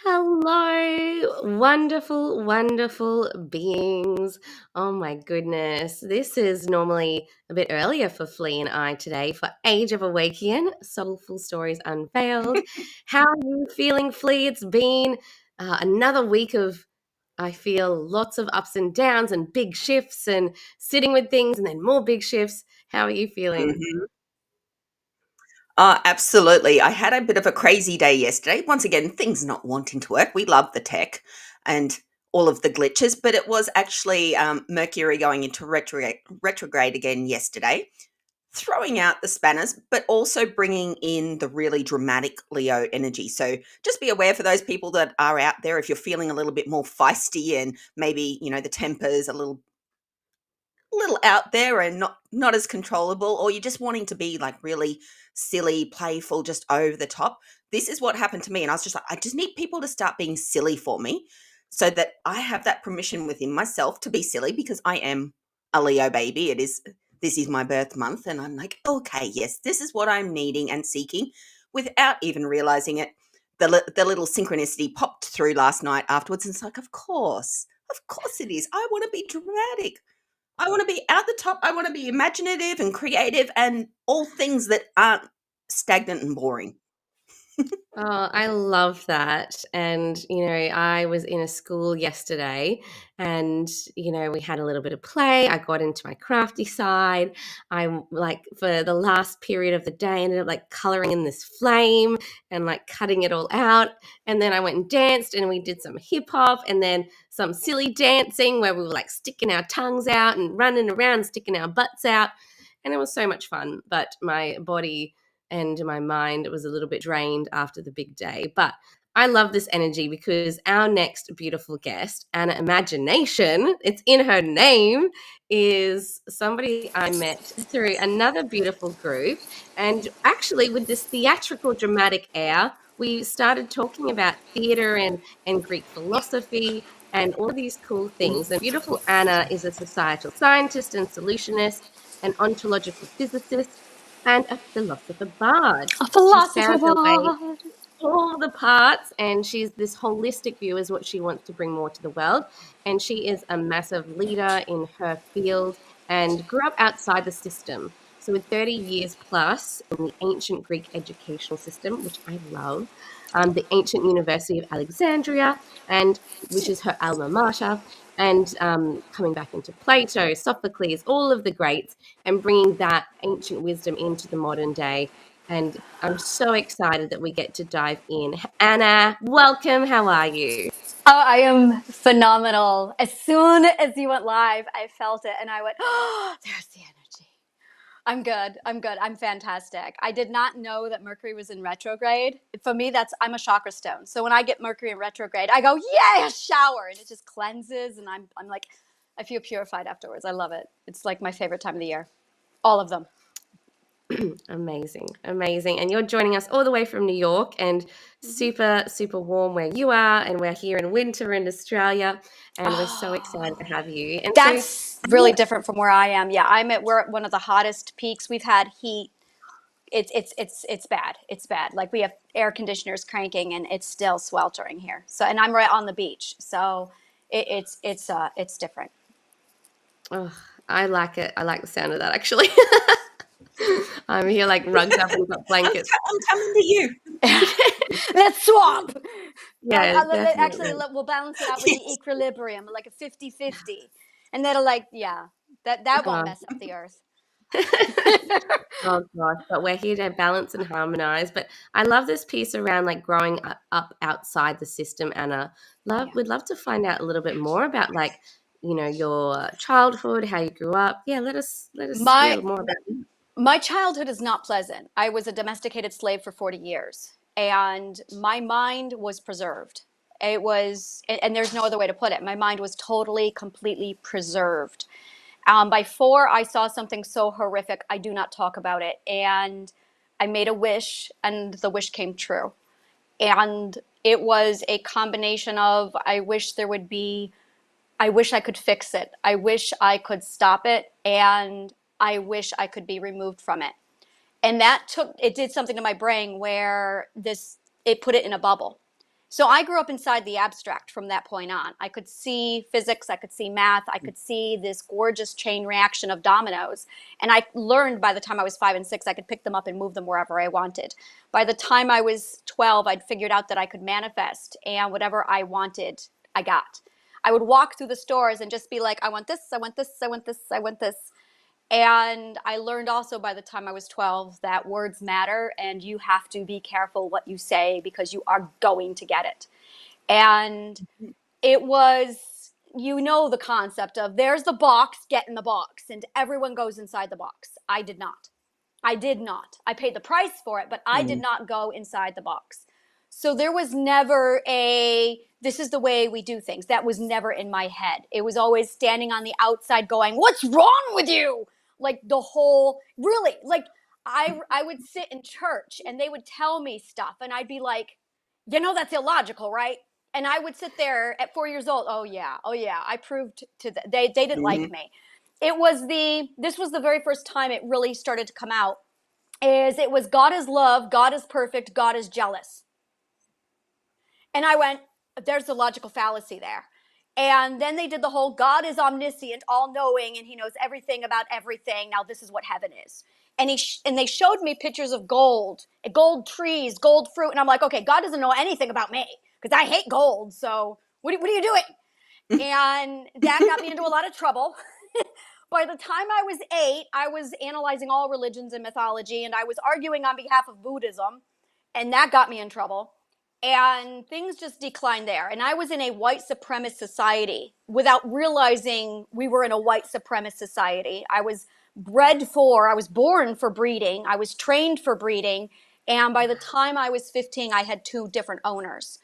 Hello, wonderful, wonderful beings. Oh my goodness. This is normally a bit earlier for Flea and I today for Age of Awæcnian, Soulful Stories Unveiled. How are you feeling, Flea? It's been another week of, I feel, lots of ups and downs and big shifts and sitting with things and then more big shifts. How are you feeling? Mhm. Absolutely. I had a bit of a crazy day yesterday. Once again, things not wanting to work. We love the tech and all of the glitches, but it was actually Mercury going into retrograde again yesterday, throwing out the spanners, but also bringing in the really dramatic Leo energy. So just be aware for those people that are out there, if you're feeling a little bit more feisty and maybe, the temper's a little out there and not as controllable, or you're just wanting to be like really silly, playful, just over the top. This is what happened to me, and I was just like, I just need people to start being silly for me so that I have that permission within myself to be silly, because I am a Leo baby. This is my birth month, and I'm like, okay, yes, this is what I'm needing and seeking without even realizing it. The little synchronicity popped through last night afterwards, and it's like, of course it is. I want to be dramatic. I wanna be out the top, I wanna be imaginative and creative and all things that aren't stagnant and boring. Oh, I love that. And, I was in a school yesterday and, we had a little bit of play. I got into my crafty side. Like, for the last period of the day, ended up like coloring in this flame and like cutting it all out. And then I went and danced and we did some hip hop and then some silly dancing where we were like sticking our tongues out and running around, sticking our butts out. And it was so much fun. But my body and my mind was a little bit drained after the big day. But I love this energy because our next beautiful guest, Anna Imagination, it's in her name, is somebody I met through another beautiful group. And actually, with this theatrical, dramatic air, we started talking about theatre and Greek philosophy and all of these cool things. And beautiful Anna is a societal scientist and solutionist, an ontological physicist, and a philosopher bard. A She's philosopher found her way bard. all the parts, and she's this holistic view is what she wants to bring more to the world. And she is a massive leader in her field and grew up outside the system. So with 30 years plus in the ancient Greek educational system, which I love, the ancient University of Alexandria, and which is her alma mater, and coming back into Plato, Sophocles, all of the greats, and bringing that ancient wisdom into the modern day. And I'm so excited that we get to dive in. Anna, welcome. How are you? Oh, I am phenomenal. As soon as you went live, I felt it and I went, oh, there's the energy. I'm good. I'm good. I'm fantastic. I did not know that Mercury was in retrograde. For me, I'm a chakra stone. So when I get Mercury in retrograde, I go, yay, a shower. And it just cleanses. And I'm like, I feel purified afterwards. I love it. It's like my favorite time of the year. All of them. Amazing. And you're joining us all the way from New York, and super, super warm where you are, and we're here in winter in Australia, and we're so excited to have you. And so, That's really different from where I am. Yeah, we're at one of the hottest peaks. We've had heat. It's bad. It's bad. Like we have air conditioners cranking and it's still sweltering here. So, and I'm right on the beach. So it's different. oh, I like it. I like the sound of that, actually. I'm here like rugged up and got blankets. I'm coming to you. Let's swap. Yeah, Actually, definitely. we'll balance it out with the Yes. equilibrium, like a 50-50. And that'll like, yeah, that won't Oh. mess up the earth. Oh gosh, but we're here to balance and harmonize. But I love this piece around like growing up outside the system, Anna. Yeah. We'd love to find out a little bit more about like, your childhood, how you grew up. Yeah, let us My hear more about that. my childhood is not pleasant. I was a domesticated slave for 40 years, and my mind was preserved. It was, and there's no other way to put it. My mind was totally, completely preserved. By 4, I saw something so horrific, I do not talk about it. And I made a wish, and the wish came true. And it was a combination of I wish I could fix it. I wish I could stop it. And I wish I could be removed from it. And it did something to my brain where it put it in a bubble. So I grew up inside the abstract from that point on. I could see physics, I could see math, I could see this gorgeous chain reaction of dominoes. And I learned by the time I was 5 and 6, I could pick them up and move them wherever I wanted. By the time I was 12, I'd figured out that I could manifest, and whatever I wanted, I got. I would walk through the stores and just be like, I want this, I want this, I want this, I want this. And I learned also by the time I was 12 that words matter and you have to be careful what you say because you are going to get it. And it was, the concept of there's the box, get in the box, and everyone goes inside the box. I did not. I did not. I paid the price for it, but I did Mm. not go inside the box. So there was never this is the way we do things. That was never in my head. It was always standing on the outside going, what's wrong with you? Like really, like I would sit in church and they would tell me stuff and I'd be like, that's illogical, right? And I would sit there at 4 years old. Oh yeah. I proved to them. They didn't like Mhm. me. This was the very first time it really started to come out. It was God is love, God is perfect, God is jealous. And I went, there's the logical fallacy there. And then they did the whole God is omniscient, all knowing, and he knows everything about everything. Now this is what heaven is. And they showed me pictures of gold trees, gold fruit. And I'm like, okay, God doesn't know anything about me because I hate gold. So what are you doing? And that got me into a lot of trouble. By the time I was 8, I was analyzing all religions and mythology, and I was arguing on behalf of Buddhism, and that got me in trouble. And things just declined there. And I was in a white supremacist society without realizing we were in a white supremacist society. I was born for breeding, I was trained for breeding, and by the time I was 15, I had 2 different owners.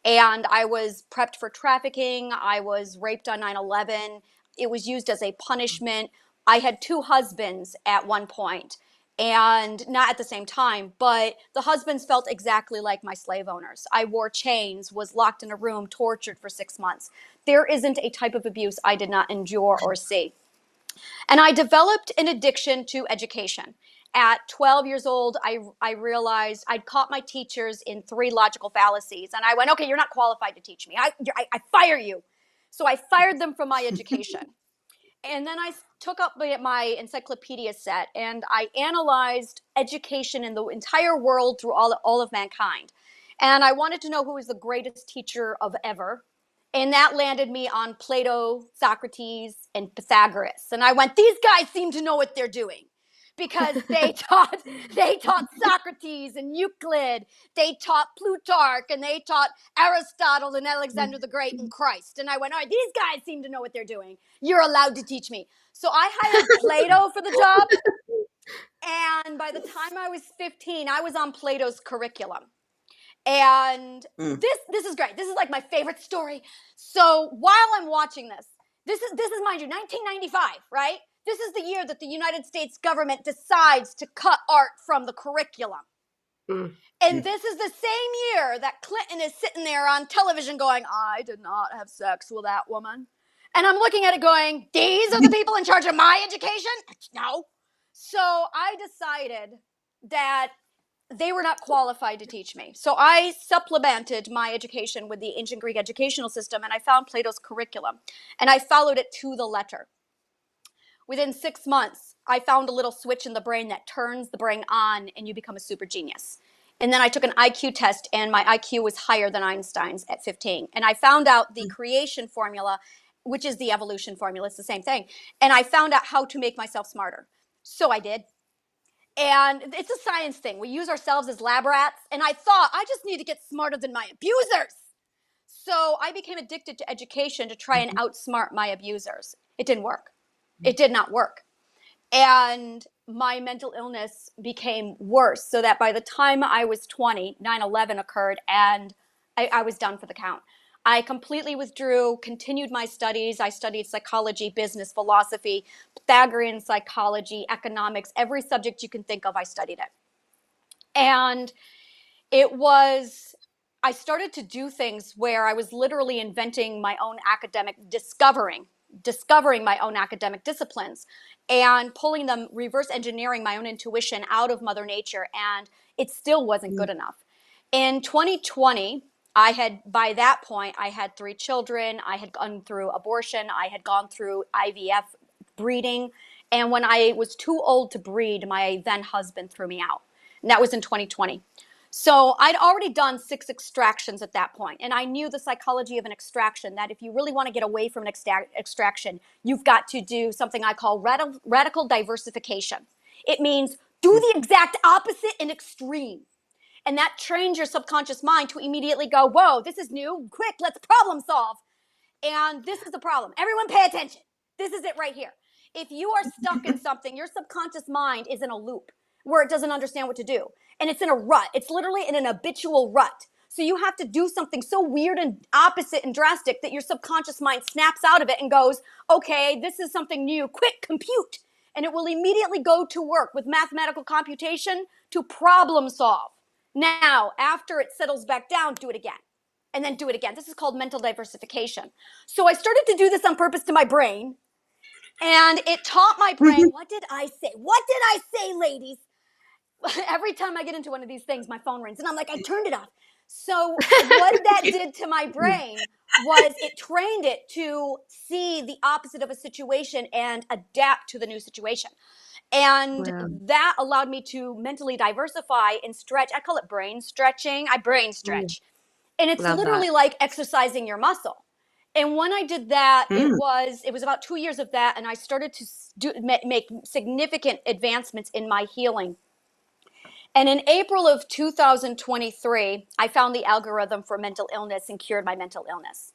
And I was prepped for trafficking. I was raped on 9/11. It was used as a punishment. I had 2 husbands at one point, and not at the same time, but the husbands felt exactly like my slave owners. I wore chains, was locked in a room, tortured for 6 months. There isn't a type of abuse I did not endure or see. And I developed an addiction to education. At 12 years old, I realized I'd caught my teachers in 3 logical fallacies. And I went, okay, you're not qualified to teach me. I fire you. So I fired them from my education. And then I took up my encyclopedia set and I analyzed education in the entire world through all of mankind. And I wanted to know who was the greatest teacher of ever. And that landed me on Plato, Socrates, and Pythagoras. And I went, these guys seem to know what they're doing because they taught Socrates and Euclid, they taught Plutarch, and they taught Aristotle and Alexander the Great and Christ. And I went, all right, these guys seem to know what they're doing. You're allowed to teach me. So I hired Plato for the job. And by the time I was 15, I was on Plato's curriculum. And Mm. this is great. This is like my favorite story. So while I'm watching this is mind you 1995, right? This is the year that the United States government decides to cut art from the curriculum. Mm. And this is the same year that Clinton is sitting there on television going, I did not have sex with that woman. And I'm looking at it going, these are the people in charge of my education? No. So I decided that they were not qualified to teach me. So I supplemented my education with the ancient Greek educational system, and I found Plato's curriculum, and I followed it to the letter. Within 6 months, I found a little switch in the brain that turns the brain on, and you become a super genius. And then I took an IQ test, and my IQ was higher than Einstein's at 15. And I found out the creation formula, which is the evolution formula. It's the same thing. And I found out how to make myself smarter. So I did. And it's a science thing. We use ourselves as lab rats. And I thought, I just need to get smarter than my abusers. So I became addicted to education to try and outsmart my abusers. It didn't work. It did not work. And my mental illness became worse, so that by the time I was 20, 9/11 occurred, and I was done for the count. I completely withdrew, continued my studies. I studied psychology, business, philosophy, Pythagorean psychology, economics, every subject you can think of, I studied it. And it was, I started to do things where I was literally inventing my own discovering my own academic disciplines and pulling them, reverse engineering my own intuition out of Mother Nature, and it still wasn't good enough. In 2020, by that point, I had 3 children. I had gone through abortion. I had gone through IVF breeding. And when I was too old to breed, my then husband threw me out. And that was in 2020. So I'd already done 6 extractions at that point, and I knew the psychology of an extraction, that if you really want to get away from an extraction, you've got to do something I call radical diversification. It means do the exact opposite in extreme. And that trains your subconscious mind to immediately go, whoa, this is new, quick, let's problem solve. And this is the problem. Everyone pay attention. This is it right here. If you are stuck in something, your subconscious mind is in a loop where it doesn't understand what to do. And it's in a rut. It's literally in an habitual rut. So you have to do something so weird and opposite and drastic that your subconscious mind snaps out of it and goes, okay, this is something new. Quick, compute. And it will immediately go to work with mathematical computation to problem solve. Now, after it settles back down, do it again. And then do it again. This is called mental diversification. So I started to do this on purpose to my brain. And it taught my brain, what did I say? What did I say, ladies? Every time I get into one of these things, my phone rings. And I'm like, I turned it off. So what that did to my brain was it trained it to see the opposite of a situation and adapt to the new situation. And that allowed me to mentally diversify and stretch. I call it brain stretching. I brain stretch. And it's literally like exercising your muscle. And when I did that, it was about 2 years of that, and I started to make significant advancements in my healing. And in April of 2023, I found the algorithm for mental illness and cured my mental illness.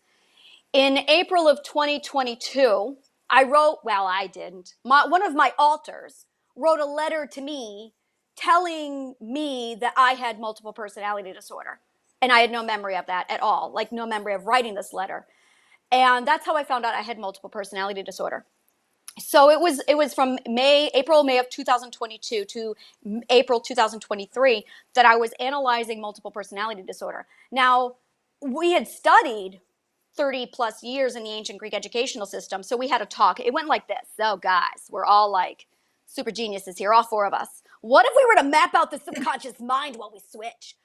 In April of 2022, I didn't. One of my alters wrote a letter to me telling me that I had multiple personality disorder. And I had no memory of that at all, like no memory of writing this letter. And that's how I found out I had multiple personality disorder. So it was from April, May of 2022 to April 2023 that I was analyzing multiple personality disorder. Now, we had studied 30 plus years in the ancient Greek educational system, so we had a talk. It went like this. Oh, guys, we're all like super geniuses here, all 4 of us. What if we were to map out the subconscious mind while we switch?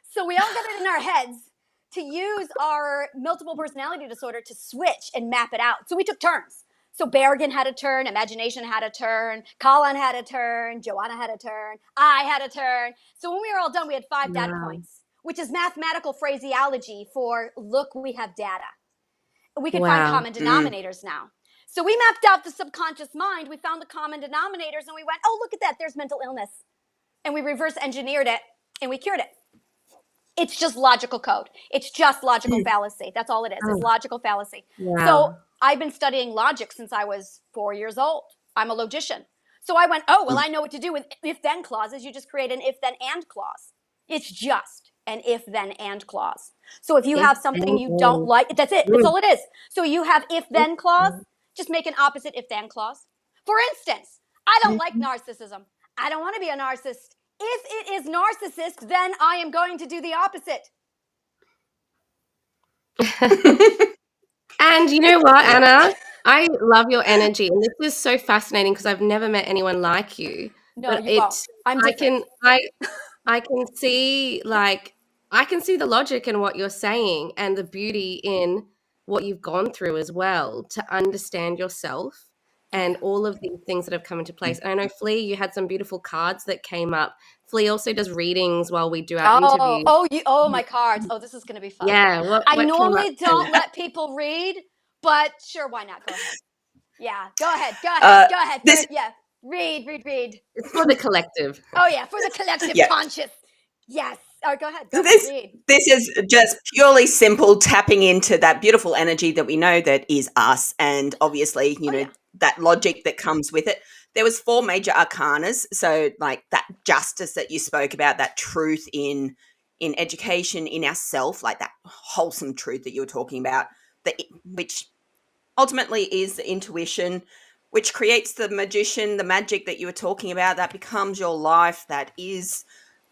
So we all got it in our heads to use our multiple personality disorder to switch and map it out. So we took turns. So Berrigan had a turn, Imagination had a turn, Colin had a turn, Joanna had a turn, I had a turn. So when we were all done, we had 5 data points, which is mathematical phraseology for, look, we have data. We can find common denominators now. So we mapped out the subconscious mind, we found the common denominators, and we went, oh, look at that, there's mental illness. And we reverse engineered it, and we cured it. It's just logical code. It's just logical fallacy. That's all it is. It's logical fallacy. So I've been studying logic since I was 4 years old. I'm a logician. So I went, oh, well, I know what to do with if-then clauses. You just create an if-then-and clause. It's just an if-then-and clause. So if you have something you don't like, that's it. That's all it is. So you have if-then clause, just make an opposite if-then clause. For instance, I don't like narcissism. I don't want to be a narcissist. If it is narcissist, then I am going to do the opposite. And you know what, Anna? I love your energy, and this is so fascinating because I've never met anyone like you. No, but you won't. I'm different. I can see the logic in what you're saying and the beauty in what you've gone through as well to understand yourself and all of these things that have come into place. And I know, Flea, you had some beautiful cards that came up. Flea also does readings while we do our interviews. My cards. Oh, this is going to be fun. Yeah, I what came up? normally don't let people read, but sure, why not? Go ahead. Yeah, go ahead. This Read. It's for the collective. Oh yeah, for the collective Yeah. conscious. Yes. Oh, go ahead. Read. This is just purely simple tapping into that beautiful energy that we know that is us, and obviously, that logic that comes with it. There was 4 major arcanas, so like that justice that you spoke about, that truth in education, in ourself, like that wholesome truth that you were talking about, which ultimately is the intuition, which creates the magician, the magic that you were talking about, that becomes your life, that is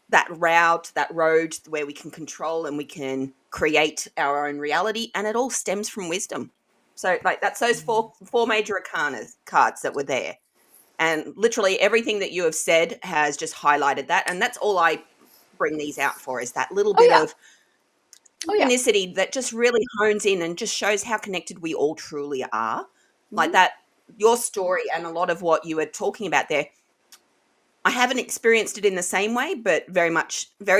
that route, that road where we can control and we can create our own reality, and it all stems from wisdom. So like that's those four major arcana cards that were there. And literally everything that you have said has just highlighted that. And that's all I bring these out for, is that little bit of synchronicity that just really hones in and just shows how connected we all truly are. Mm-hmm. Like that, your story and a lot of what you were talking about there, I haven't experienced it in the same way, but very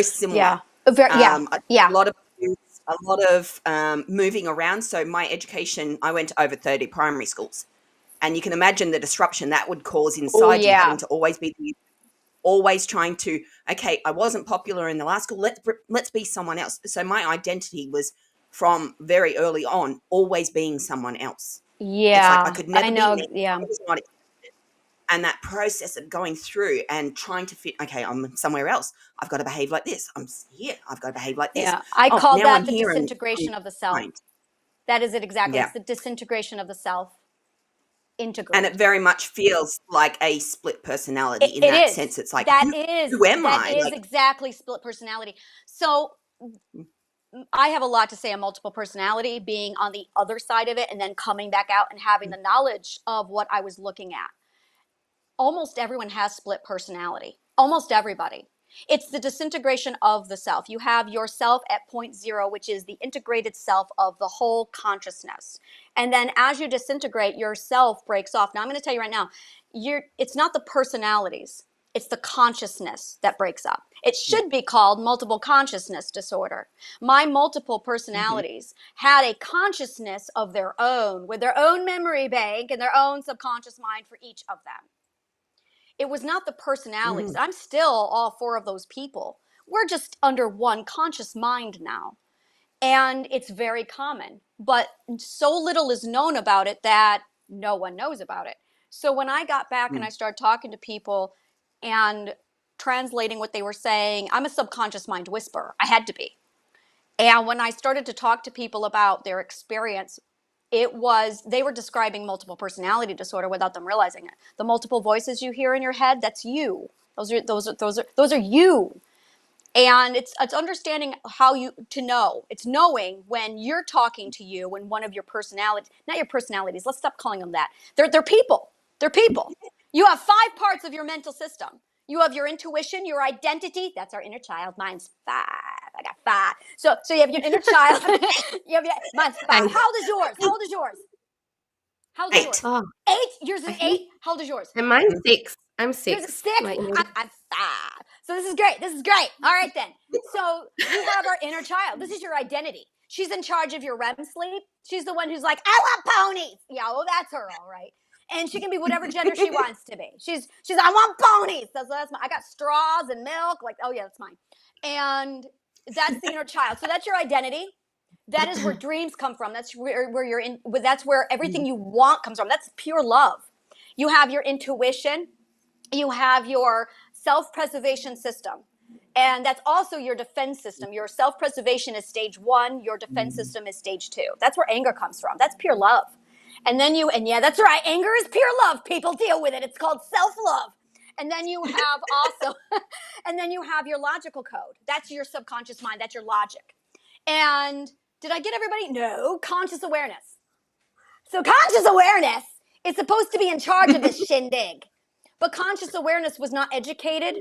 similar. Yeah. A lot of moving around. So my education, I went to over 30 primary schools, and you can imagine the disruption that would cause inside you, having to always trying to, okay, I wasn't popular in the last school. Let's be someone else. So my identity was from very early on always being someone else. Yeah. It's like I could never I know. be me. Yeah. I was not. And that process of going through and trying to fit, okay, I'm somewhere else. I've got to behave like this. I'm here. I've got to behave like this. Yeah. I call that the disintegration of the self. That is it exactly. Yeah. It's the disintegration of the self. Integrate. And it very much feels like a split personality in that sense. It's like, who am I? That is exactly split personality. So I have a lot to say on multiple personality, being on the other side of it and then coming back out and having the knowledge of what I was looking at. Almost everyone has split personality. Almost everybody. It's the disintegration of the self. You have yourself at point 0, which is the integrated self of the whole consciousness. And then as you disintegrate, your self breaks off. Now I'm going to tell you right now, it's not the personalities. It's the consciousness that breaks up. It should be called multiple consciousness disorder. My multiple personalities had a consciousness of their own, with their own memory bank and their own subconscious mind for each of them. It was not the personalities. I'm still all 4 of those people. We're just under one conscious mind now. And it's very common. But so little is known about it that no one knows about it. So when I got back and I started talking to people and translating what they were saying, I'm a subconscious mind whisperer. I had to be. And when I started to talk to people about their experience, they were describing multiple personality disorder without them realizing it. The multiple voices you hear in your head, that's you. Those are you. And it's understanding to know. It's knowing when you're talking to you, when one of your personalities, not your personalities, let's stop calling them that. They're people. They're people. You have 5 parts of your mental system. You have your intuition, your identity. That's our inner child. Mine's 5. I got 5. So you have your inner child. Mine's 5. How old is yours? How old is yours? 8. 8? Yours is 8? How old is yours? And mine's 6. I'm 6. Yours is 6? I'm 5. So this is great. All right then. So you have our inner child. This is your identity. She's in charge of your REM sleep. She's the one who's like, I want ponies. Yeah, well, that's her, all right. And she can be whatever gender she wants to be. She's I want ponies. That's I got straws and milk. Like, oh yeah, that's mine. And that's the inner child. So that's your identity. That is where dreams come from. That's where you're in. That's where everything you want comes from. That's pure love. You have your intuition. You have your self-preservation system. And that's also your defense system. Your self-preservation is stage 1. Your defense system is stage 2. That's where anger comes from. That's pure love. And yeah, that's right. Anger is pure love. People deal with it. It's called self-love. And then you have also, and then you have your logical code. That's your subconscious mind. That's your logic. And did I get everybody? No, conscious awareness. So conscious awareness is supposed to be in charge of this shindig. But conscious awareness was not educated.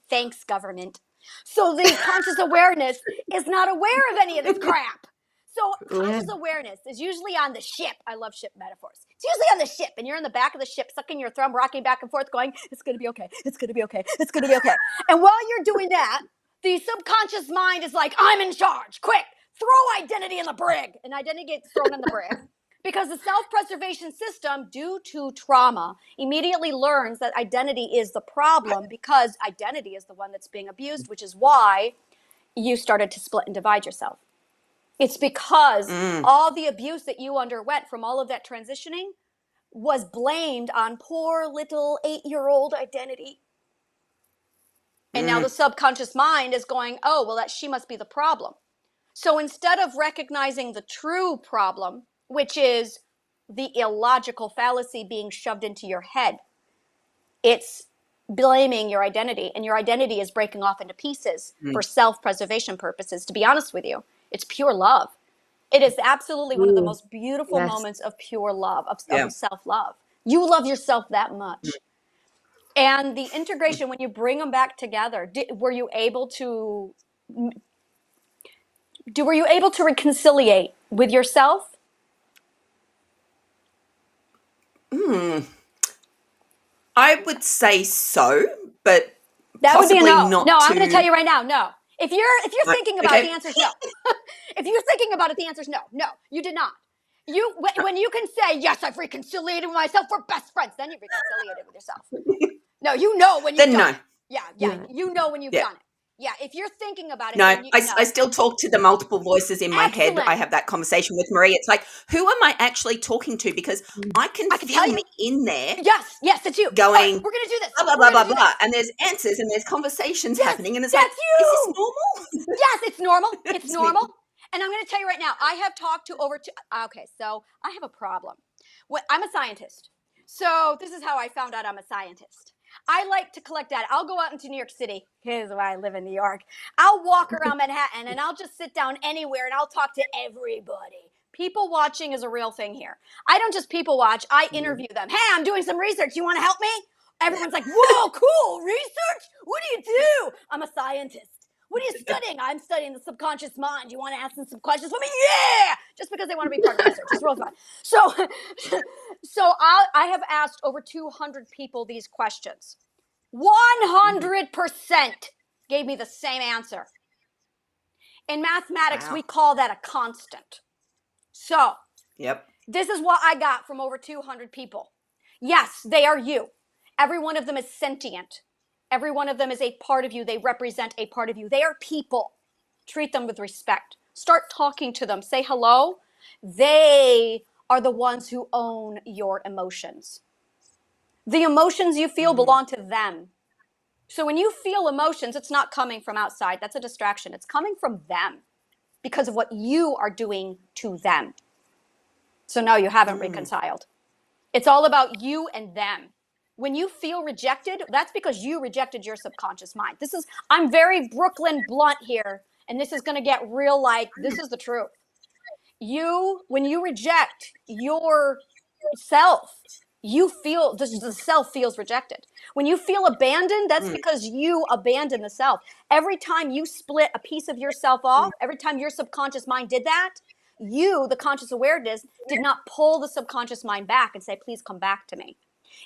Thanks, government. So the conscious awareness is not aware of any of this crap. So conscious awareness is usually on the ship. I love ship metaphors. It's usually on the ship, and you're in the back of the ship, sucking your thumb, rocking back and forth, going, it's going to be okay. It's going to be okay. It's going to be okay. And while you're doing that, the subconscious mind is like, I'm in charge. Quick, throw identity in the brig. And identity gets thrown in the brig because the self-preservation system, due to trauma, immediately learns that identity is the problem because identity is the one that's being abused, which is why you started to split and divide yourself. It's because all the abuse that you underwent from all of that transitioning was blamed on poor little 8-year-old identity. And now the subconscious mind is going, oh, well, she must be the problem. So instead of recognizing the true problem, which is the illogical fallacy being shoved into your head, it's blaming your identity, and your identity is breaking off into pieces for self-preservation purposes. To be honest with you, it's pure love. It is absolutely one of the most beautiful moments of pure love, of self-love. You love yourself that much. And the integration, when you bring them back together, were you able to reconciliate with yourself? I would say so, but that would be a no. not. No, I'm going to tell you right now, no. If you're thinking about it, the answer is no. If you're thinking about it, the answer is no. No, you did not. When you can say, yes, I've reconciliated with myself, we're best friends, then you've reconciliated with yourself. No, you know when you've done it. Yeah, you know when you've done it. Yeah, if you're thinking about it, no, then I still talk to the multiple voices in my head. I have that conversation with Marie. It's like, who am I actually talking to? Because I can feel me in there. Yes, it's you. Going, right, we're going to do this. Blah, blah, blah, blah, blah. And there's answers and there's conversations happening. And it's like, you. Is this normal? Yes, it's normal. It's normal. And I'm going to tell you right now, I have talked to okay, so I have a problem. I'm a scientist. So this is how I found out I'm a scientist. I like to collect data. I'll go out into New York City. Here's why I live in New York. I'll walk around Manhattan and I'll just sit down anywhere and I'll talk to everybody. People watching is a real thing here. I don't just people watch. I interview them. Hey, I'm doing some research. You want to help me? Everyone's like, whoa, cool, research? What do you do? I'm a scientist. What are you studying? I'm studying the subconscious mind. You want to ask them some questions for me? Yeah! Just because they want to be part of the research. It's real fun. So I have asked over 200 people these questions. 100% gave me the same answer. In mathematics, we call that a constant. So this is what I got from over 200 people. Yes, they are you. Every one of them is sentient. Every one of them is a part of you. They represent a part of you. They are people. Treat them with respect. Start talking to them. Say hello. They are the ones who own your emotions. The emotions you feel belong to them. So when you feel emotions, it's not coming from outside. That's a distraction. It's coming from them because of what you are doing to them. So no, you haven't reconciled. It's all about you and them. When you feel rejected, that's because you rejected your subconscious mind. I'm very Brooklyn blunt here, and this is going to get real like, this is the truth. When you reject yourself, you feel, the self feels rejected. When you feel abandoned, that's because you abandon the self. Every time you split a piece of yourself off, every time your subconscious mind did that, you, the conscious awareness, did not pull the subconscious mind back and say, please come back to me.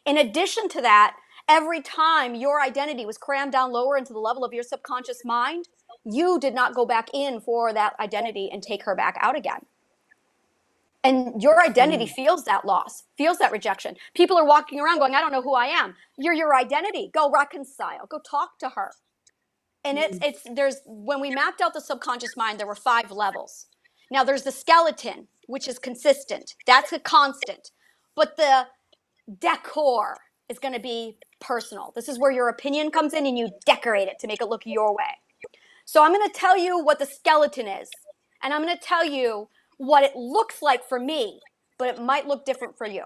In addition to that, every time your identity was crammed down lower into the level of your subconscious mind, you did not go back in for that identity and take her back out again. And your identity feels that loss, feels that rejection. People are walking around going, I don't know who I am. You're your identity. Go reconcile. Go talk to her. And when we mapped out the subconscious mind, there were 5 levels. Now there's the skeleton, which is consistent. That's a constant. But the decor is going to be personal. This is where your opinion comes in and you decorate it to make it look your way. So I'm going to tell you what the skeleton is. And I'm going to tell you what it looks like for me, but it might look different for you.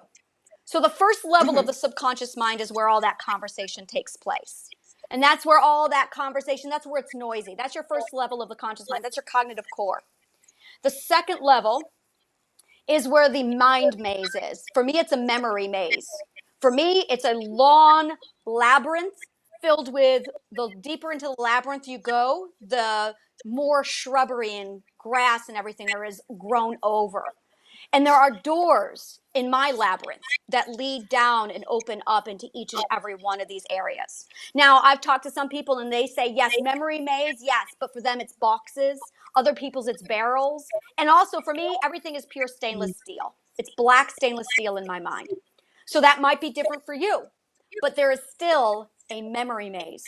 So the first level of the subconscious mind is where all that conversation takes place. And that's where all that conversation, that's where it's noisy. That's your first level of the conscious mind. That's your cognitive core. The second level is where the mind maze is. For me, it's a memory maze. For me, it's a long labyrinth filled with, the deeper into the labyrinth you go, the more shrubbery and grass and everything there is grown over. And there are doors in my labyrinth that lead down and open up into each and every one of these areas. Now, I've talked to some people and they say, yes, memory maze, yes, but for them it's boxes. Other people's it's barrels. And also for me, everything is pure stainless steel. It's black stainless steel in my mind. So that might be different for you, but there is still a memory maze.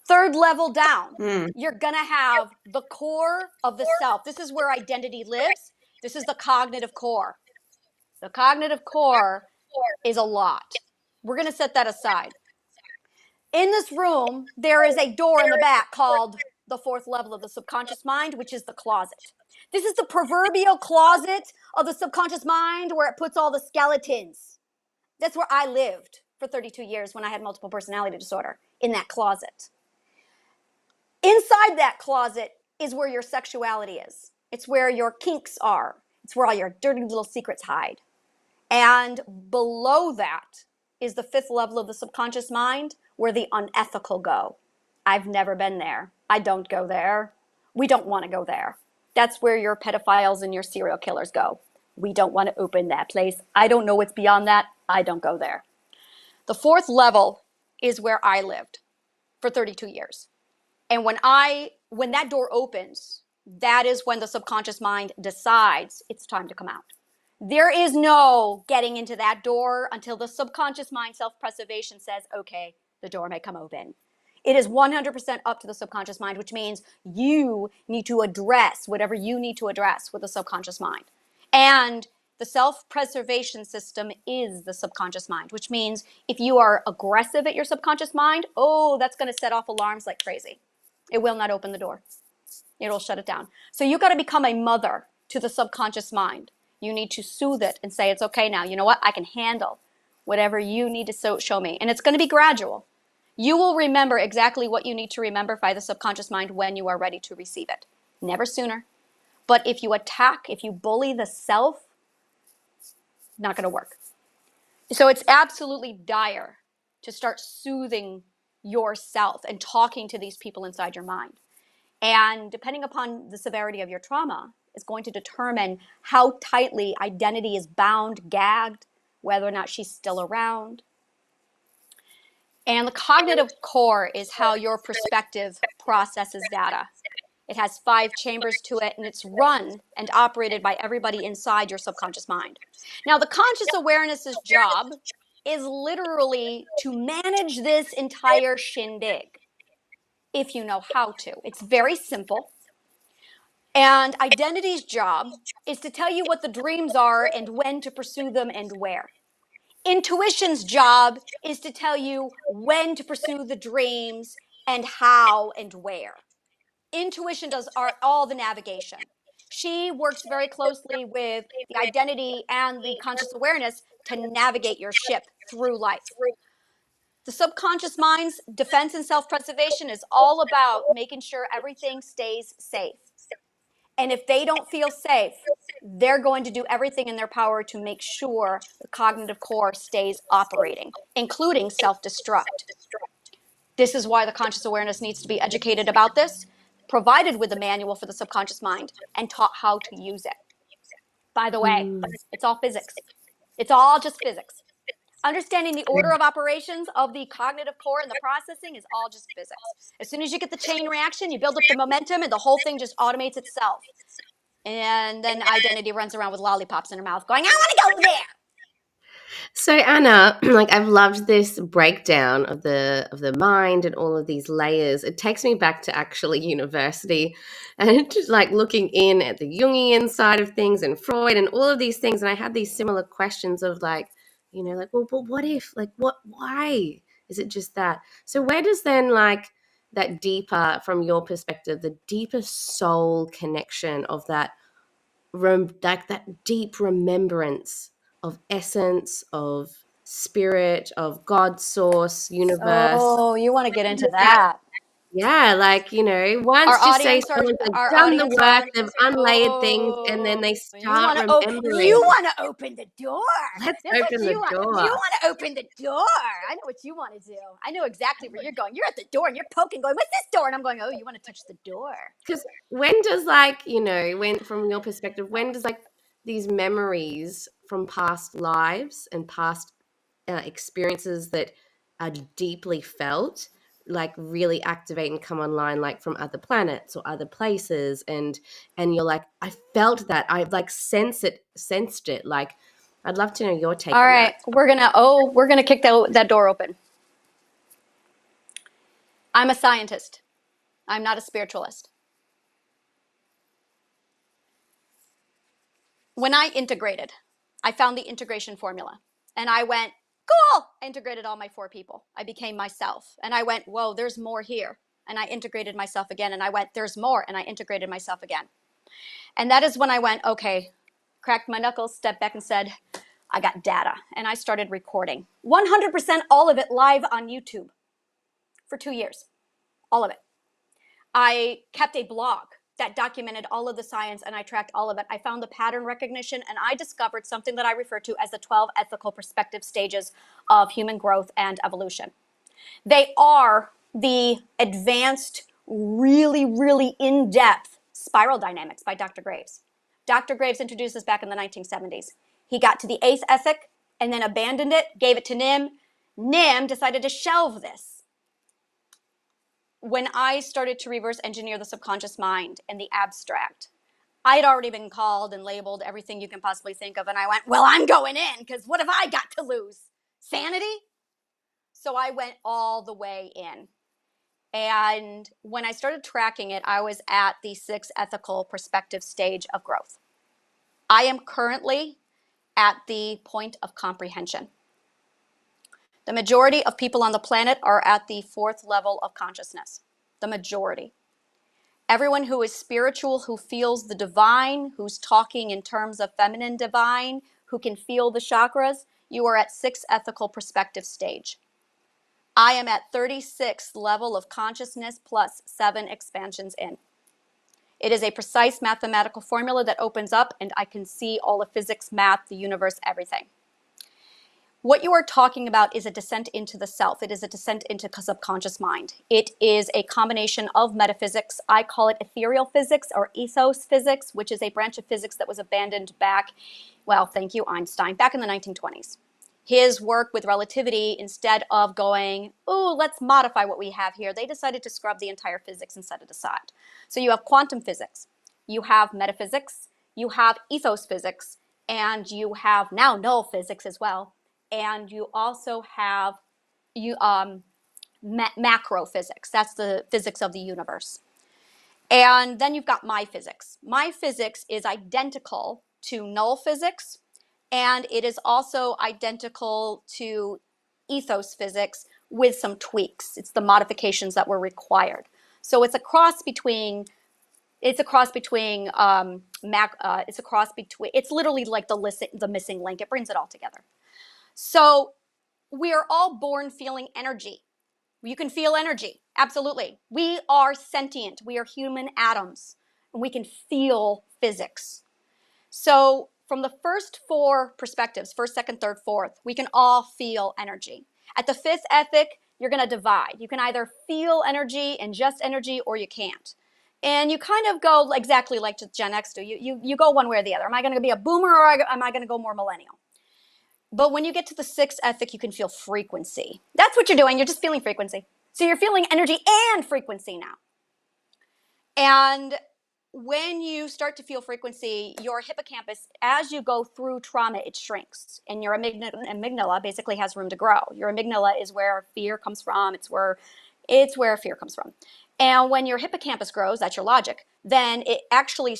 Third level down, you're going to have the core of the self. This is where identity lives. This is the cognitive core. The cognitive core is a lot. We're going to set that aside. In this room, there is a door in the back called the fourth level of the subconscious mind, which is the closet. This is the proverbial closet of the subconscious mind where it puts all the skeletons. That's where I lived for 32 years when I had multiple personality disorder, in that closet. Inside that closet is where your sexuality is. It's where your kinks are. It's where all your dirty little secrets hide. And below that is the fifth level of the subconscious mind where the unethical go. I've never been there. I don't go there. We don't want to go there. That's where your pedophiles and your serial killers go. We don't want to open that place. I don't know what's beyond that. I don't go there. The fourth level is where I lived for 32 years. And when that door opens, that is when the subconscious mind decides it's time to come out. There is no getting into that door until the subconscious mind self-preservation says, okay, the door may come open. It is 100% up to the subconscious mind, which means you need to address whatever you need to address with the subconscious mind. And the self-preservation system is the subconscious mind, which means if you are aggressive at your subconscious mind, oh, that's going to set off alarms like crazy. It will not open the door. It'll shut it down. So you got to become a mother to the subconscious mind. You need to soothe it and say, it's okay now. You know what? I can handle whatever you need to show me. And it's going to be gradual. You will remember exactly what you need to remember by the subconscious mind when you are ready to receive it. Never sooner. But if you attack, if you bully the self, not going to work. So it's absolutely dire to start soothing yourself and talking to these people inside your mind. And depending upon the severity of your trauma, is going to determine how tightly identity is bound, gagged, whether or not she's still around. And the cognitive core is how your perspective processes data. It has 5 chambers to it, and it's run and operated by everybody inside your subconscious mind. Now, the conscious awareness's job is literally to manage this entire shindig, if you know how to. It's very simple. And identity's job is to tell you what the dreams are and when to pursue them and where. Intuition's job is to tell you when to pursue the dreams and how and where. Intuition does all the navigation. She works very closely with the identity and the conscious awareness to navigate your ship through life. The subconscious mind's defense and self-preservation is all about making sure everything stays safe. And if they don't feel safe, they're going to do everything in their power to make sure the cognitive core stays operating, including self-destruct. This is why the conscious awareness needs to be educated about this, provided with a manual for the subconscious mind, and taught how to use it. By the way, it's all physics. It's all just physics. Understanding the order of operations of the cognitive core and the processing is all just physics. As soon as you get the chain reaction, you build up the momentum and the whole thing just automates itself. And then identity runs around with lollipops in her mouth going, I want to go there. So Anna, like I've loved this breakdown of the mind and all of these layers. It takes me back to actually university and just like looking in at the Jungian side of things and Freud and all of these things. And I had these similar questions of like, you know, like, well, but what if, like, why is it just that? So where does then like that deeper, from your perspective, the deeper soul connection of that, like that deep remembrance of essence, of spirit, of God, source, universe. Oh, you want to get into that? Yeah, like, you know, once Our just say audience are someone's like our done the audience work, are. they've unlayered things, and then Oh, they you start want to remembering. open the door. Let's That's what open the you want. door. You want to open the door. I know what you want to do. I know exactly where you're going. You're at the door and you're poking, going, "What's this door?" And I'm going, "Oh, you want to touch the door." Because when does, like, you know, when, from your perspective, when does like these memories from past lives and past experiences that are deeply felt, like really activate and come online, like from other planets or other places, and you're like, I felt that, I like sensed it. Like, I'd love to know your take All on right, that. we're gonna kick that door open. I'm a scientist. I'm not a spiritualist. When I integrated, I found the integration formula, and I went, cool. I integrated all my 4 people. I became myself, and I went, whoa, there's more here. And I integrated myself again, and I went, there's more, and I integrated myself again. And that is when I went, okay, cracked my knuckles, stepped back and said, I got data. And I started recording 100% all of it live on YouTube for 2 years, all of it. I kept a blog that documented all of the science, and I tracked all of it. I found the pattern recognition, and I discovered something that I refer to as the 12 ethical perspective stages of human growth and evolution. They are the advanced, really, really in-depth spiral dynamics by Dr. Graves. Dr. Graves introduced this back in the 1970s. He got to the 8th ethic and then abandoned it, gave it to Nim. Nim decided to shelve this. When I started to reverse engineer the subconscious mind and the abstract, I had already been called and labeled everything you can possibly think of. And I went, well, I'm going in, because what have I got to lose? Sanity? So I went all the way in. And when I started tracking it, I was at the 6th ethical perspective stage of growth. I am currently at the point of comprehension. The majority of people on the planet are at the 4th level of consciousness. The majority. Everyone who is spiritual, who feels the divine, who's talking in terms of feminine divine, who can feel the chakras, you are at 6th ethical perspective stage. I am at 36th level of consciousness plus 7 expansions in. It is a precise mathematical formula that opens up, and I can see all of physics, math, the universe, everything. What you are talking about is a descent into the self. It is a descent into subconscious mind. It is a combination of metaphysics. I call it ethereal physics or ethos physics, which is a branch of physics that was abandoned back, well, thank you, Einstein, back in the 1920s. His work with relativity, instead of going, oh, let's modify what we have here, they decided to scrub the entire physics and set it aside. So you have quantum physics, you have metaphysics, you have ethos physics, and you have now null physics as well. And you also have macro physics. That's the physics of the universe. And then you've got my physics. My physics is identical to null physics, and it is also identical to ethos physics with some tweaks. It's the modifications that were required. So it's a cross between it's literally like the missing link. It brings it all together. So we are all born feeling energy. You can feel energy, absolutely. We are sentient. We are human atoms, and we can feel physics. So from the first 4 perspectives, 1st, 2nd, 3rd, 4th, we can all feel energy. At the 5th ethic, you're going to divide. You can either feel energy and just energy, or you can't. And you kind of go exactly like Gen X do. You go one way or the other. Am I going to be a boomer, or am I going to go more millennial? But when you get to the 6th ethic, you can feel frequency. That's what you're doing. You're just feeling frequency. So you're feeling energy and frequency now. And when you start to feel frequency, your hippocampus, as you go through trauma, it shrinks. And your amygdala basically has room to grow. Your amygdala is where fear comes from. It's where fear comes from. And when your hippocampus grows, that's your logic, then it actually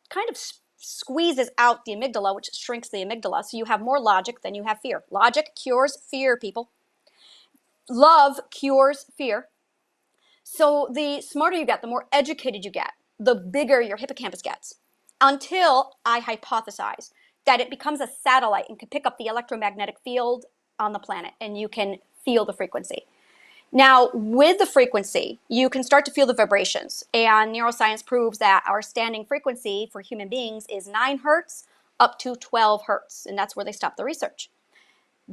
kind of squeezes out the amygdala, which shrinks the amygdala. So you have more logic than you have fear. Logic cures fear, people. Love cures fear. So the smarter you get, the more educated you get, the bigger your hippocampus gets. Until I hypothesize that it becomes a satellite and can pick up the electromagnetic field on the planet, and you can feel the frequency. Now, with the frequency, you can start to feel the vibrations. And neuroscience proves that our standing frequency for human beings is 9 hertz up to 12 hertz. And that's where they stop the research.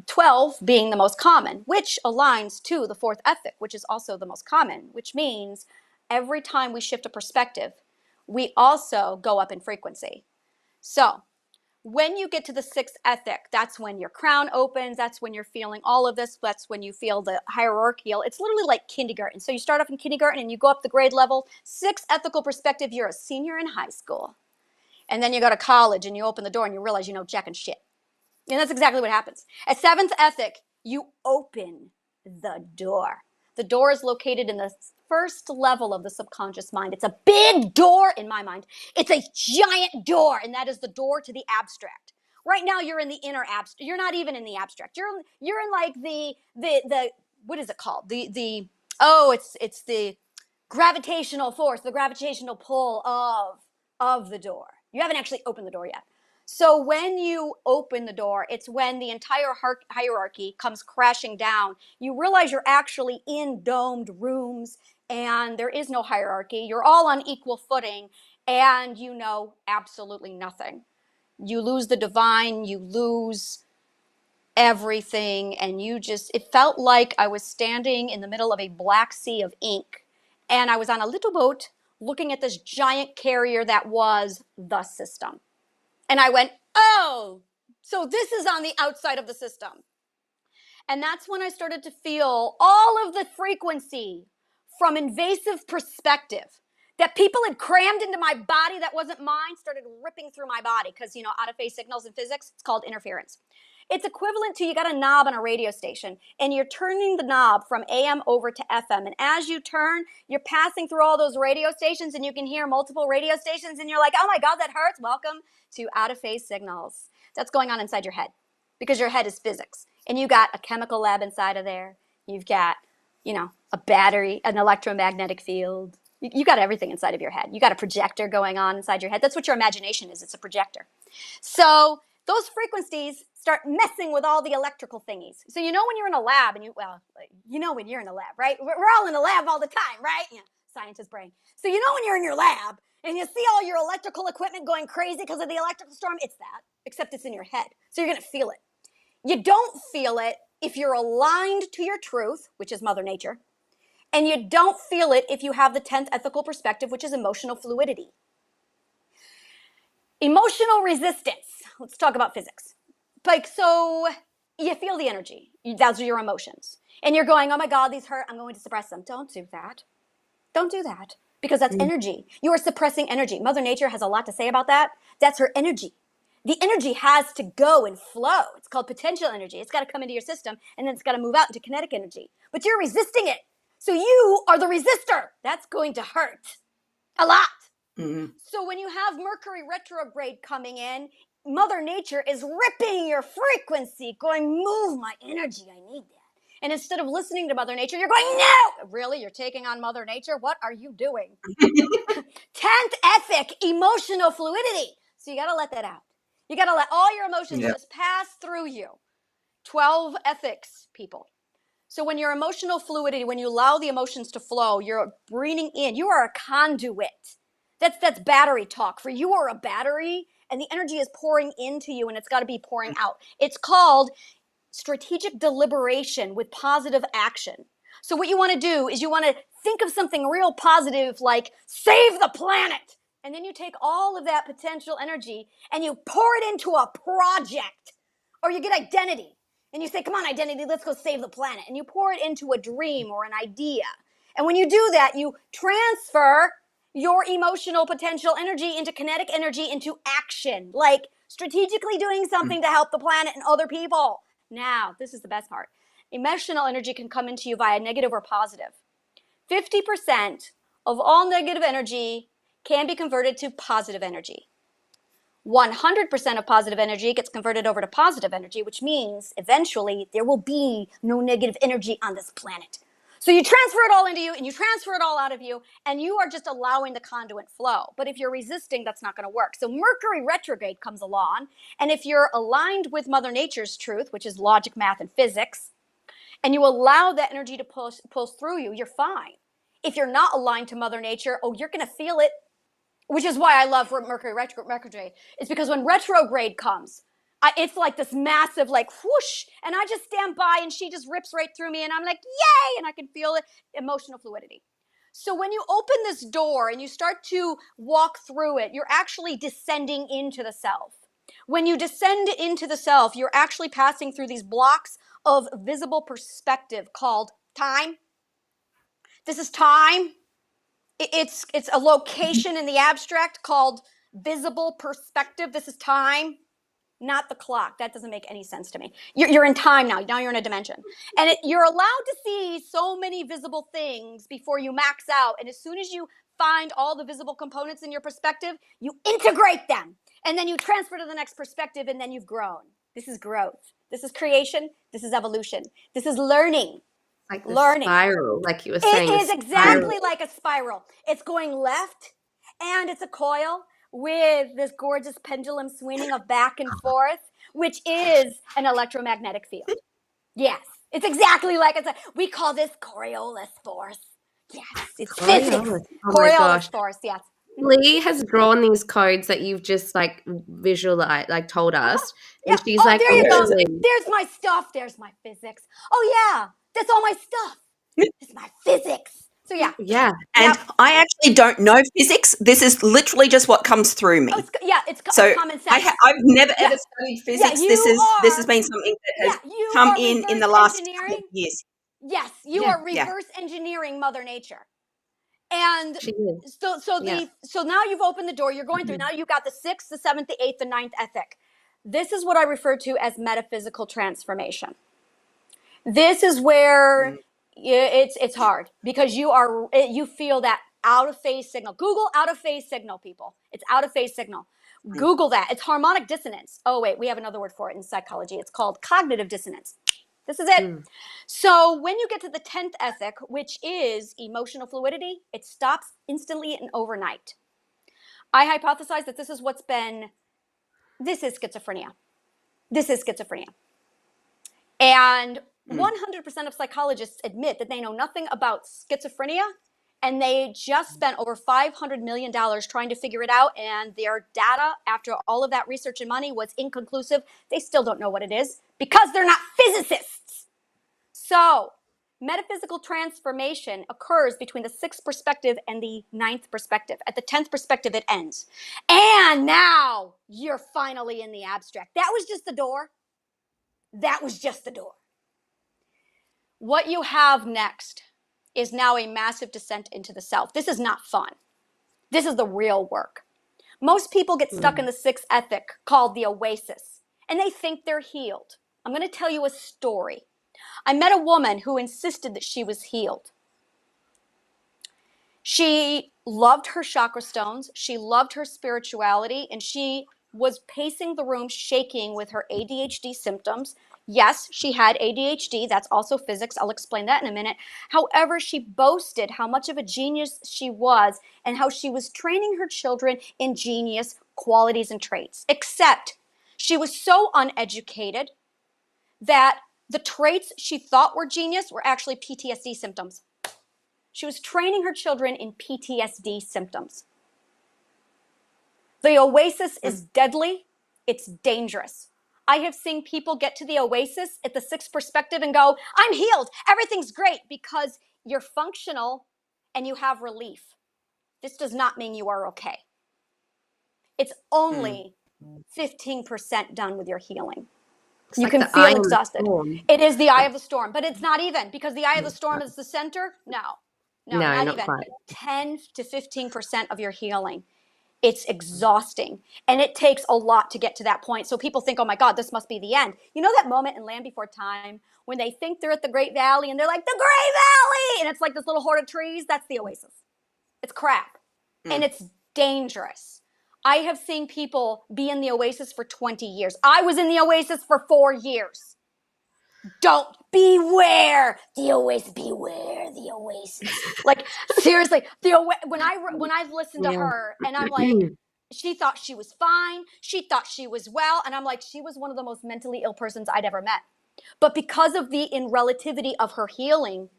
12 being the most common, which aligns to the 4th ethic, which is also the most common, which means every time we shift a perspective, we also go up in frequency. So when you get to the sixth ethic, that's when your crown opens. That's when you're feeling all of this. That's when you feel the hierarchical. It's literally like kindergarten. So you start off in kindergarten and you go up the grade level. Sixth ethical perspective, you're a senior in high school. And then you go to college and you open the door and you realize you know jack and shit. And that's exactly what happens. At seventh ethic, you open the door. The door is located in the first level of the subconscious mind. It's a big door in my mind. It's a giant door, and that is the door to the abstract. Right now, you're in the inner abstract. You're not even in the abstract. You're in like the what is it called? It's the gravitational force, the gravitational pull of the door. You haven't actually opened the door yet. So when you open the door, it's when the entire hierarchy comes crashing down. You realize you're actually in domed rooms and there is no hierarchy. You're all on equal footing and you know absolutely nothing. You lose the divine, you lose everything, and it felt like I was standing in the middle of a black sea of ink and I was on a little boat looking at this giant carrier that was the system. And I went, oh, so this is on the outside of the system. And that's when I started to feel all of the frequency from invasive perspective that people had crammed into my body that wasn't mine started ripping through my body because, out of phase signals in physics, it's called interference. It's equivalent to you got a knob on a radio station and you're turning the knob from AM over to FM. And as you turn, you're passing through all those radio stations and you can hear multiple radio stations and you're like, oh my God, that hurts. Welcome to out of phase signals. That's going on inside your head because your head is physics. And you got a chemical lab inside of there. You've got, a battery, an electromagnetic field. You got everything inside of your head. You got a projector going on inside your head. That's what your imagination is. It's a projector. So those frequencies start messing with all the electrical thingies. So when you're in a lab and when you're in a lab, right? We're all in a lab all the time, right? Scientist brain. So when you're in your lab and you see all your electrical equipment going crazy because of the electrical storm, it's that, except it's in your head. So you're going to feel it. You don't feel it if you're aligned to your truth, which is Mother Nature, and you don't feel it if you have the 10th ethical perspective, which is emotional fluidity. Emotional resistance. Let's talk about physics. So you feel the energy. Those are your emotions. And you're going, oh my God, these hurt. I'm going to suppress them. Don't do that. Don't do that. Because that's energy. You are suppressing energy. Mother Nature has a lot to say about that. That's her energy. The energy has to go and flow. It's called potential energy. It's got to come into your system, and then it's got to move out into kinetic energy. But you're resisting it. So you are the resistor. That's going to hurt a lot. Mm-hmm. So when you have Mercury retrograde coming in, Mother Nature is ripping your frequency, going, move my energy. I need that. And instead of listening to Mother Nature, you're going, no! Really? You're taking on Mother Nature? What are you doing? 10th ethic, emotional fluidity. So you got to let that out. You got to let all your emotions just pass through you. 12 ethics, people. So when your emotional fluidity, when you allow the emotions to flow, you're bringing in, you are a conduit. That's battery talk. For you are a battery, and the energy is pouring into you, and it's got to be pouring out. It's called strategic deliberation with positive action. So what you want to do is you want to think of something real positive like save the planet. And then you take all of that potential energy and you pour it into a project. Or you get identity. And you say, come on, identity, let's go save the planet. And you pour it into a dream or an idea. And when you do that, you transfer your emotional potential energy into kinetic energy into action. Like strategically doing something to help the planet and other people. Now, this is the best part. Emotional energy can come into you via negative or positive. 50% of all negative energy can be converted to positive energy. 100% of positive energy gets converted over to positive energy, which means eventually there will be no negative energy on this planet. So you transfer it all into you and you transfer it all out of you and you are just allowing the conduit flow. But if you're resisting, that's not going to work. So Mercury retrograde comes along, and if you're aligned with Mother Nature's truth, which is logic, math, and physics, and you allow that energy to pulse through you, you're fine. If you're not aligned to Mother Nature, you're going to feel it. Which is why I love Mercury retrograde. It's because when retrograde comes, it's like this massive whoosh, and I just stand by and she just rips right through me and I'm like, yay, and I can feel it, emotional fluidity. So when you open this door and you start to walk through it, you're actually descending into the self. When you descend into the self, you're actually passing through these blocks of visible perspective called time. This is time. It's a location in the abstract called visible perspective. This is time, not the clock. That doesn't make any sense to me. You're in time now. Now you're in a dimension. And you're allowed to see so many visible things before you max out. And as soon as you find all the visible components in your perspective, you integrate them. And then you transfer to the next perspective, and then you've grown. This is growth. This is creation. This is evolution. This is learning. Like the spiral, like you were saying. It is exactly like a spiral. It's going left, and it's a coil with this gorgeous pendulum swinging of back and forth, which is an electromagnetic field. Yes, it's exactly like we call this Coriolis force. Yes, it's physics. Oh my gosh. Force, yes. Lee has drawn these codes that you've just like visualized, like told us. Yeah. And she's like, there you go. There's my stuff. There's my physics. Oh yeah, that's all my stuff. It's my physics. So yeah. Yeah. And I actually don't know physics. This is literally just what comes through me. It's common sense. I've never ever studied physics. This has been something that has come in the last couple of years. Yes, you are reverse engineering Mother Nature. And so now you've opened the door, you're going through, now you've got the 6th, the 7th, the 8th, the 9th ethic. This is what I refer to as metaphysical transformation. This is where it's hard because you feel that out of phase signal. Google out of phase signal, people. It's out of phase signal. Google that. It's harmonic dissonance. Oh wait, we have another word for it in psychology. It's called cognitive dissonance. This is it. So when you get to the 10th ethic, which is emotional fluidity, it stops instantly and overnight. I hypothesize that this is schizophrenia. This is schizophrenia. And 100% of psychologists admit that they know nothing about schizophrenia, and they just spent over $500 million trying to figure it out, and their data, after all of that research and money, was inconclusive. They still don't know what it is because they're not physicists. So metaphysical transformation occurs between the 6th perspective and the 9th perspective. At the 10th perspective, it ends. And now you're finally in the abstract. That was just the door. That was just the door. What you have next is now a massive descent into the self. This is not fun. This is the real work. Most people get stuck in the 6th ethic called the oasis, and they think they're healed. I'm going to tell you a story. I met a woman who insisted that she was healed. She loved her chakra stones. She loved her spirituality, and she was pacing the room shaking with her ADHD symptoms. Yes, she had ADHD. That's also physics. I'll explain that in a minute. However, she boasted how much of a genius she was and how she was training her children in genius qualities and traits. Except she was so uneducated that the traits she thought were genius were actually PTSD symptoms. She was training her children in PTSD symptoms. The oasis is deadly. It's dangerous. I have seen people get to the oasis at the 6th perspective and go, I'm healed. Everything's great, because you're functional and you have relief. This does not mean you are okay. It's only 15% done with your healing. You can feel exhausted. It is the eye of the storm, but it's not even, because the eye of the storm is the center. No, not even. Quite. 10 to 15% of your healing. It's exhausting, and it takes a lot to get to that point. So people think, oh my God, this must be the end. You know that moment in Land Before Time when they think they're at the Great Valley and they're like, the Great Valley! And it's like this little horde of trees. That's the oasis. It's crap, and it's dangerous. I have seen people be in the oasis for 20 years. I was in the oasis for 4 years. Don't beware the oasis. Beware the oasis. Like seriously, when I've listened to her, and I'm like, she thought she was fine. She thought she was well, and I'm like, she was one of the most mentally ill persons I'd ever met. But because of the in relativity of her healing,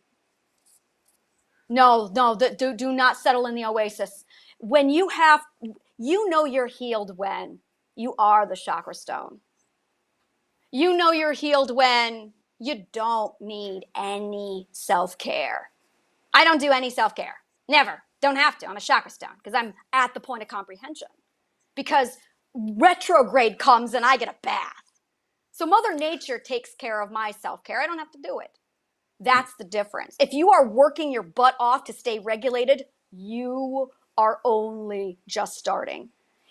no, do not settle in the oasis. When you know you're healed when you are the chakra stone. You know you're healed when you don't need any self-care. I don't do any self-care. Never. Don't have to. I'm a chakra stone because I'm at the point of comprehension. Because retrograde comes and I get a bath. So Mother Nature takes care of my self-care. I don't have to do it. That's the difference. If you are working your butt off to stay regulated, you are only just starting.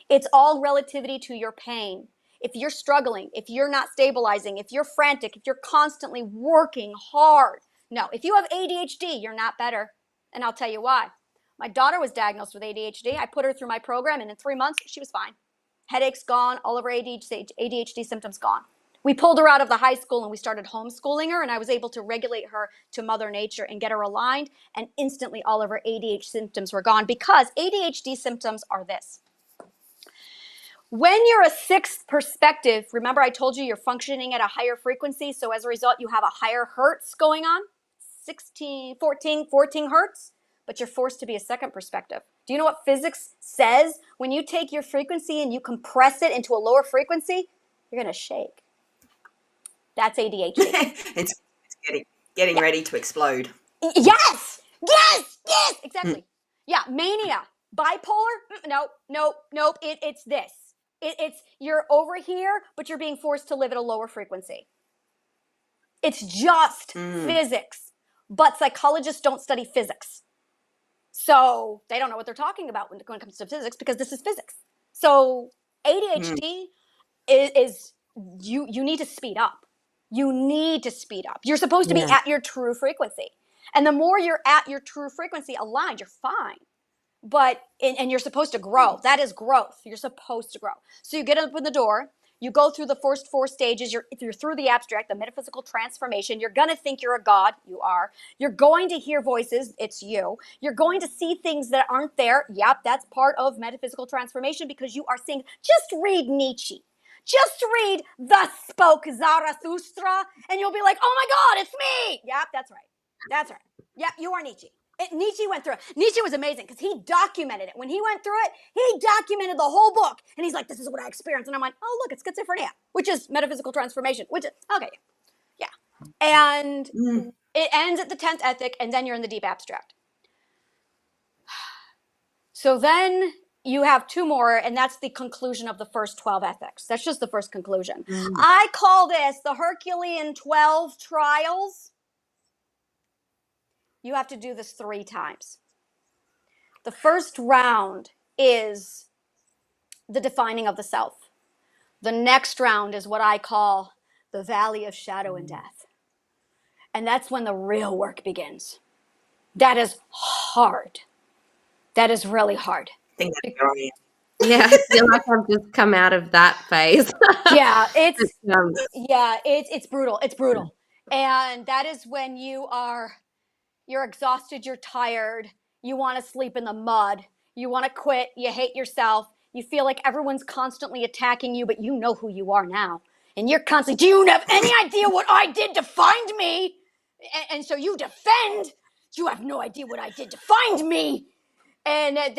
It's all relativity to your pain. If you're struggling, if you're not stabilizing, if you're frantic, if you're constantly working hard. No, if you have ADHD, you're not better. And I'll tell you why. My daughter was diagnosed with ADHD. I put her through my program, and in 3 months, she was fine. Headaches gone, all of her ADHD symptoms gone. We pulled her out of the high school and we started homeschooling her, and I was able to regulate her to Mother Nature and get her aligned, and instantly all of her ADHD symptoms were gone, because ADHD symptoms are this. When you're a sixth perspective, remember I told you you're functioning at a higher frequency, so as a result you have a higher hertz going on, 14 hertz, but you're forced to be a second perspective. Do you know what physics says? When you take your frequency and you compress it into a lower frequency, you're going to shake. That's ADHD. It's getting ready to explode. Yes, exactly. Yeah, mania, bipolar. Nope. It's this. It's you're over here, but you're being forced to live at a lower frequency. It's just physics, but psychologists don't study physics, so they don't know what they're talking about when it comes to physics, because this is physics. So ADHD is you need to speed up. You need to speed up. You're supposed to be at your true frequency. And the more you're at your true frequency aligned, you're fine. But, and you're supposed to grow. That is growth. You're supposed to grow. So you get up in the door, you go through the first 4 stages, you're through the abstract, the metaphysical transformation. You're going to think you're a god. You are. You're going to hear voices. It's you. You're going to see things that aren't there. Yep, that's part of metaphysical transformation, because you are seeing, just read Nietzsche. Just read Thus Spoke Zarathustra, and you'll be like, oh my God, it's me. Yep, that's right. Yep, you are Nietzsche. Nietzsche went through it. Nietzsche was amazing because he documented it. When he went through it, he documented the whole book. And he's like, this is what I experienced. And I'm like, oh, look, it's schizophrenia, which is metaphysical transformation, which is, okay, yeah. And it ends at the 10th ethic, and then you're in the deep abstract. So then you have 2 more, and that's the conclusion of the first 12 ethics. That's just the first conclusion. I call this the Herculean 12 trials. You have to do this 3 times. The first round is the defining of the self. The next round is what I call the valley of shadow and death. And that's when the real work begins. That is hard. That is really hard. Yeah, I feel like I've just come out of that phase. Yeah, it's brutal. It's brutal. And that is when you're exhausted, you're tired, you want to sleep in the mud, you want to quit, you hate yourself, you feel like everyone's constantly attacking you, but you know who you are now. And you're constantly, do you have any idea what I did to find me? And so you defend. You have no idea what I did to find me. And this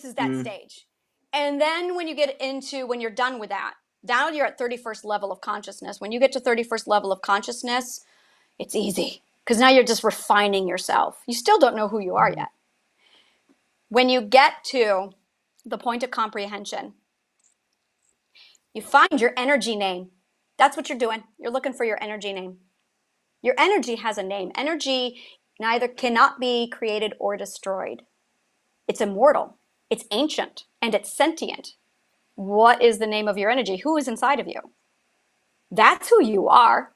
is that stage. And then when you're done with that, now you're at 31st level of consciousness. When you get to 31st level of consciousness, it's easy, because now you're just refining yourself. You still don't know who you are yet. When you get to the point of comprehension, you find your energy name. That's what you're doing. You're looking for your energy name. Your energy has a name. Energy neither cannot be created or destroyed. It's immortal. It's ancient, and it's sentient. What is the name of your energy? Who is inside of you? That's who you are.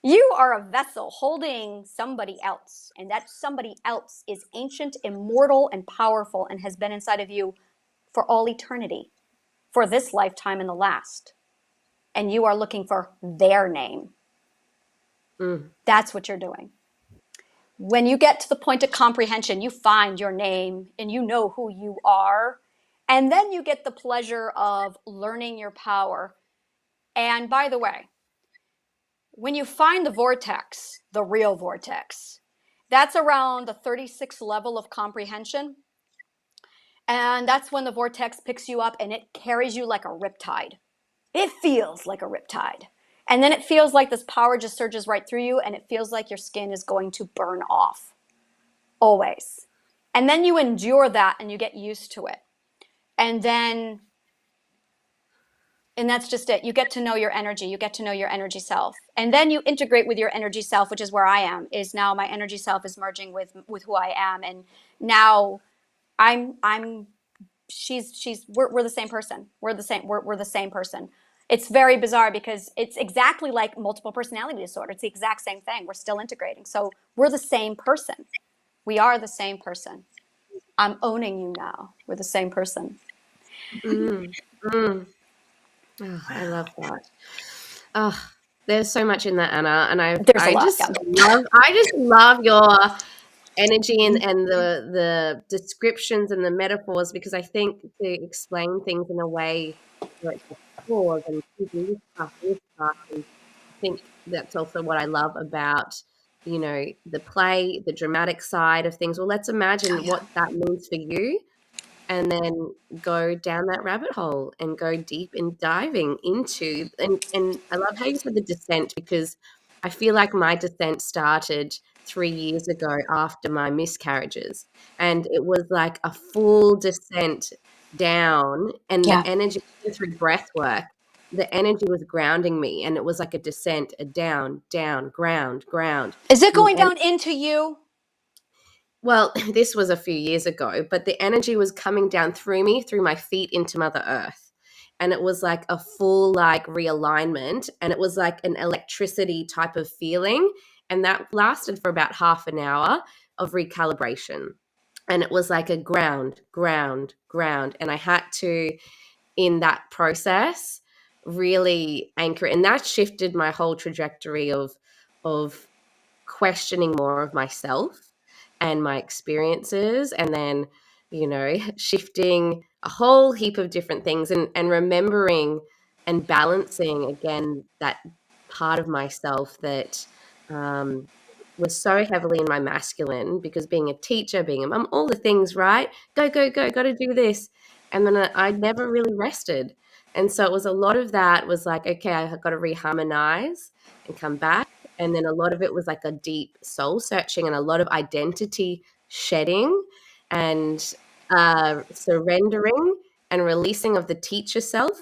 You are a vessel holding somebody else, and that somebody else is ancient, immortal, and powerful, and has been inside of you for all eternity, for this lifetime and the last. And you are looking for their name. That's what you're doing. When you get to the point of comprehension, you find your name, and you know who you are, and then you get the pleasure of learning your power. And by the way, when you find the vortex, the real vortex, that's around the 36th level of comprehension. And that's when the vortex picks you up and it carries you like a riptide. It feels like a riptide. And then it feels like this power just surges right through you, and it feels like your skin is going to burn off. Always. And then you endure that and you get used to it. And then, and that's just it. You get to know your energy. You get to know your energy self. And then you integrate with your energy self, which is where I am, is now my energy self is merging with who I am. And now we're the same person. We're the same person. It's very bizarre because it's exactly like multiple personality disorder. It's the exact same thing. We're still integrating. So we're the same person. We are the same person. I'm owning you now. We're the same person. Mm, mm. Oh, I love that. Oh, there's so much in that, Anna, and There's a lot. Yeah. I just love your energy and the descriptions and the metaphors, because I think to explain things in a way where it's like pause and this part, and I think that's also what I love about, the play, the dramatic side of things. Well, let's imagine what that means for you, and then go down that rabbit hole and go deep in diving into, and I love how you said the descent, because I feel like my descent started 3 years ago after my miscarriages, and it was like a full descent down, and Yeah. the energy through breath work, the energy was grounding me, and it was like a descent, a down, down, ground, ground. Is it And going the down into you? well, this was a few years ago, but the energy was coming down through me, through my feet into Mother Earth. And it was like a full like realignment, and it was like an electricity type of feeling. And that lasted for about half an hour of recalibration. And it was like a ground, ground, ground. And I had to, in that process, really anchor it. And that shifted my whole trajectory of questioning more of myself and my experiences, and then shifting a whole heap of different things, and remembering and balancing again that part of myself that um, was so heavily in my masculine, because being a teacher, being a mum, all the things, right? Go, go, go, got to do this. And then I never really rested. And so it was a lot of that was like, okay, I got to reharmonize and come back. And then a lot of it was like a deep soul searching and a lot of identity shedding and surrendering and releasing of the teacher self,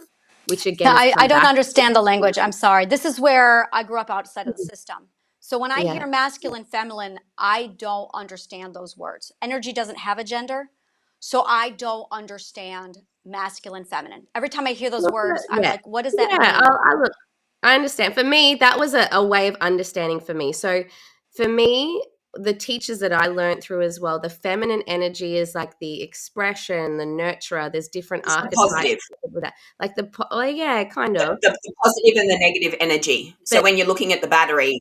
which again has I come don't back. understand the language. I'm sorry. This is where I grew up outside of the system. So when I Yeah. hear masculine, feminine, I don't understand those words. Energy doesn't have a gender. So I don't understand masculine, feminine. Every time I hear those words, I'm Yeah. like, what does that Yeah. mean? Look, I understand. For me, that was a way of understanding for me. So for me, the teachers that I learned through as well, the feminine energy is like the expression, the nurturer. There's different It's the archetypes positive, with that. Like oh yeah, kind of. the positive and the negative energy. So But when you're looking at the battery,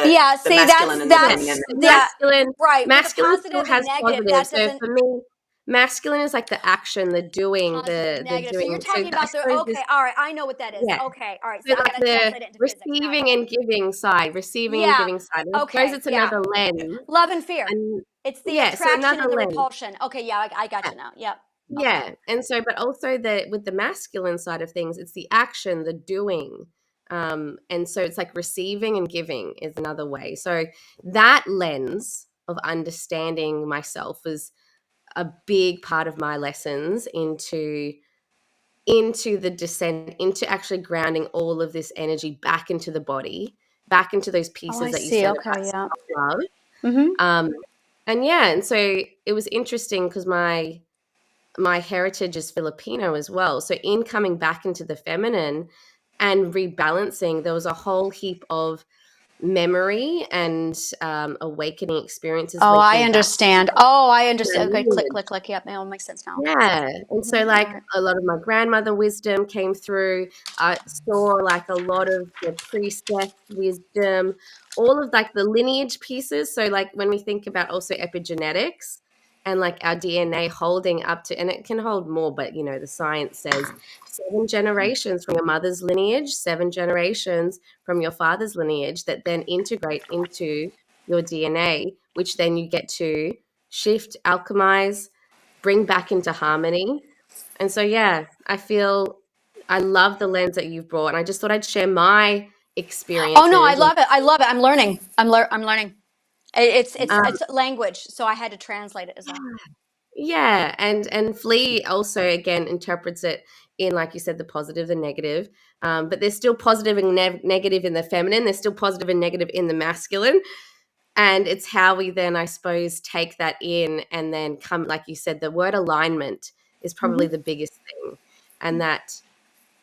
Yeah, the see, masculine and the feminine that's energy. yeah, masculine right. With the masculine still positive and has negative, positive. that So doesn't for me, masculine is like the action, the doing, positive and the negative. So you're doing. So talking I about the suppose this, okay, all right, I know what that is. yeah. Okay, all right. So So I'm like gonna the translate it into physics now. receiving Okay. and giving side, receiving and Yeah. giving side. And I suppose Okay. it's Yeah. another lens. Love and fear. And It's the yeah, so attraction another and the lens. repulsion. Okay, yeah, I got you now. Yep. Okay. Yeah. And so, but also with the masculine side of things, it's the action, the doing. And so it's like receiving and giving is another way. So that lens of understanding myself was a big part of my lessons into the descent, into actually grounding all of this energy back into the body, back into those Oh, pieces I that you see. said Okay, about yeah. self-love. Mm-hmm. Um, and yeah, and so it was interesting because my heritage is Filipino as well. So in coming back into the feminine and rebalancing, there was a whole heap of memory and awakening experiences Oh, I linking back understand. Oh, I to my understand. Okay, click, lineage. click, click. Yep, it all makes sense now. Okay. Yeah, and so, Mm-hmm. All like, right. a lot of my grandmother wisdom came through. I saw, like, a lot of the priestess wisdom, all of, like, the lineage pieces. So, like, when we think about also epigenetics and, like, our DNA holding up to, and it can hold more, but, the science says 7 generations from your mother's lineage, 7 generations from your father's lineage that then integrate into your DNA, which then you get to shift, alchemize, bring back into harmony. And so, yeah, I love the lens that you've brought. And I just thought I'd share my Oh no, I experiences. love it. I love it. I'm learning. I'm learning. It's Um, it's language, so I had to translate it as well. Yeah, and Flea also again interprets it in, like you said, the positive and negative. But there's still positive and negative in the feminine. There's still positive and negative in the masculine, and it's how we then, I suppose, take that in and then come, like you said, the word alignment is probably Mm-hmm. the biggest thing, and that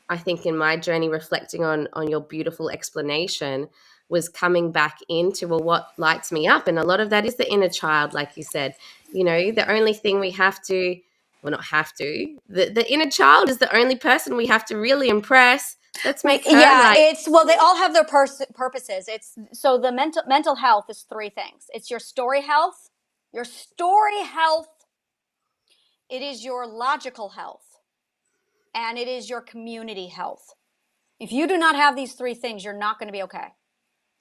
I think in my journey reflecting on your beautiful explanation was coming back into, well, what lights me up, and a lot of that is the inner child, like you said. The only thing we have to, well, not have to, the inner child is the only person we have to really impress. Let's make her Yeah, like, it's well, they all have their purposes. It's so the mental health is three things. It's your story health, it is your logical health, and it is your community health. If you do not have these three things, you're not going to be okay.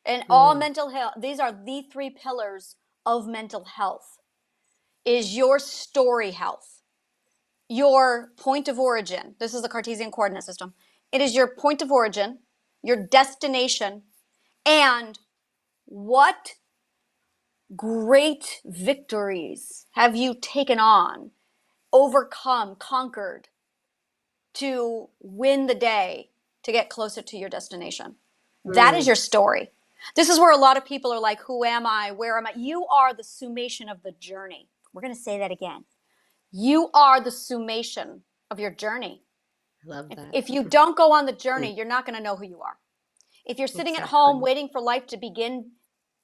And all mm, mental health, these are the three pillars of mental health. Is your story health, your point of origin. This is the Cartesian coordinate system. It is your point of origin, your destination, and what great victories have you taken on, overcome, conquered to win the day to get closer to your destination? That is mm, your story. This is where a lot of people are like, who am I? Where am I? You are the summation of the journey. We're going to say that again. You are the summation of your journey. I love that. If you don't go on the Mm, journey, you're not going to know who you are. If you're sitting at home Exactly. waiting for life to begin,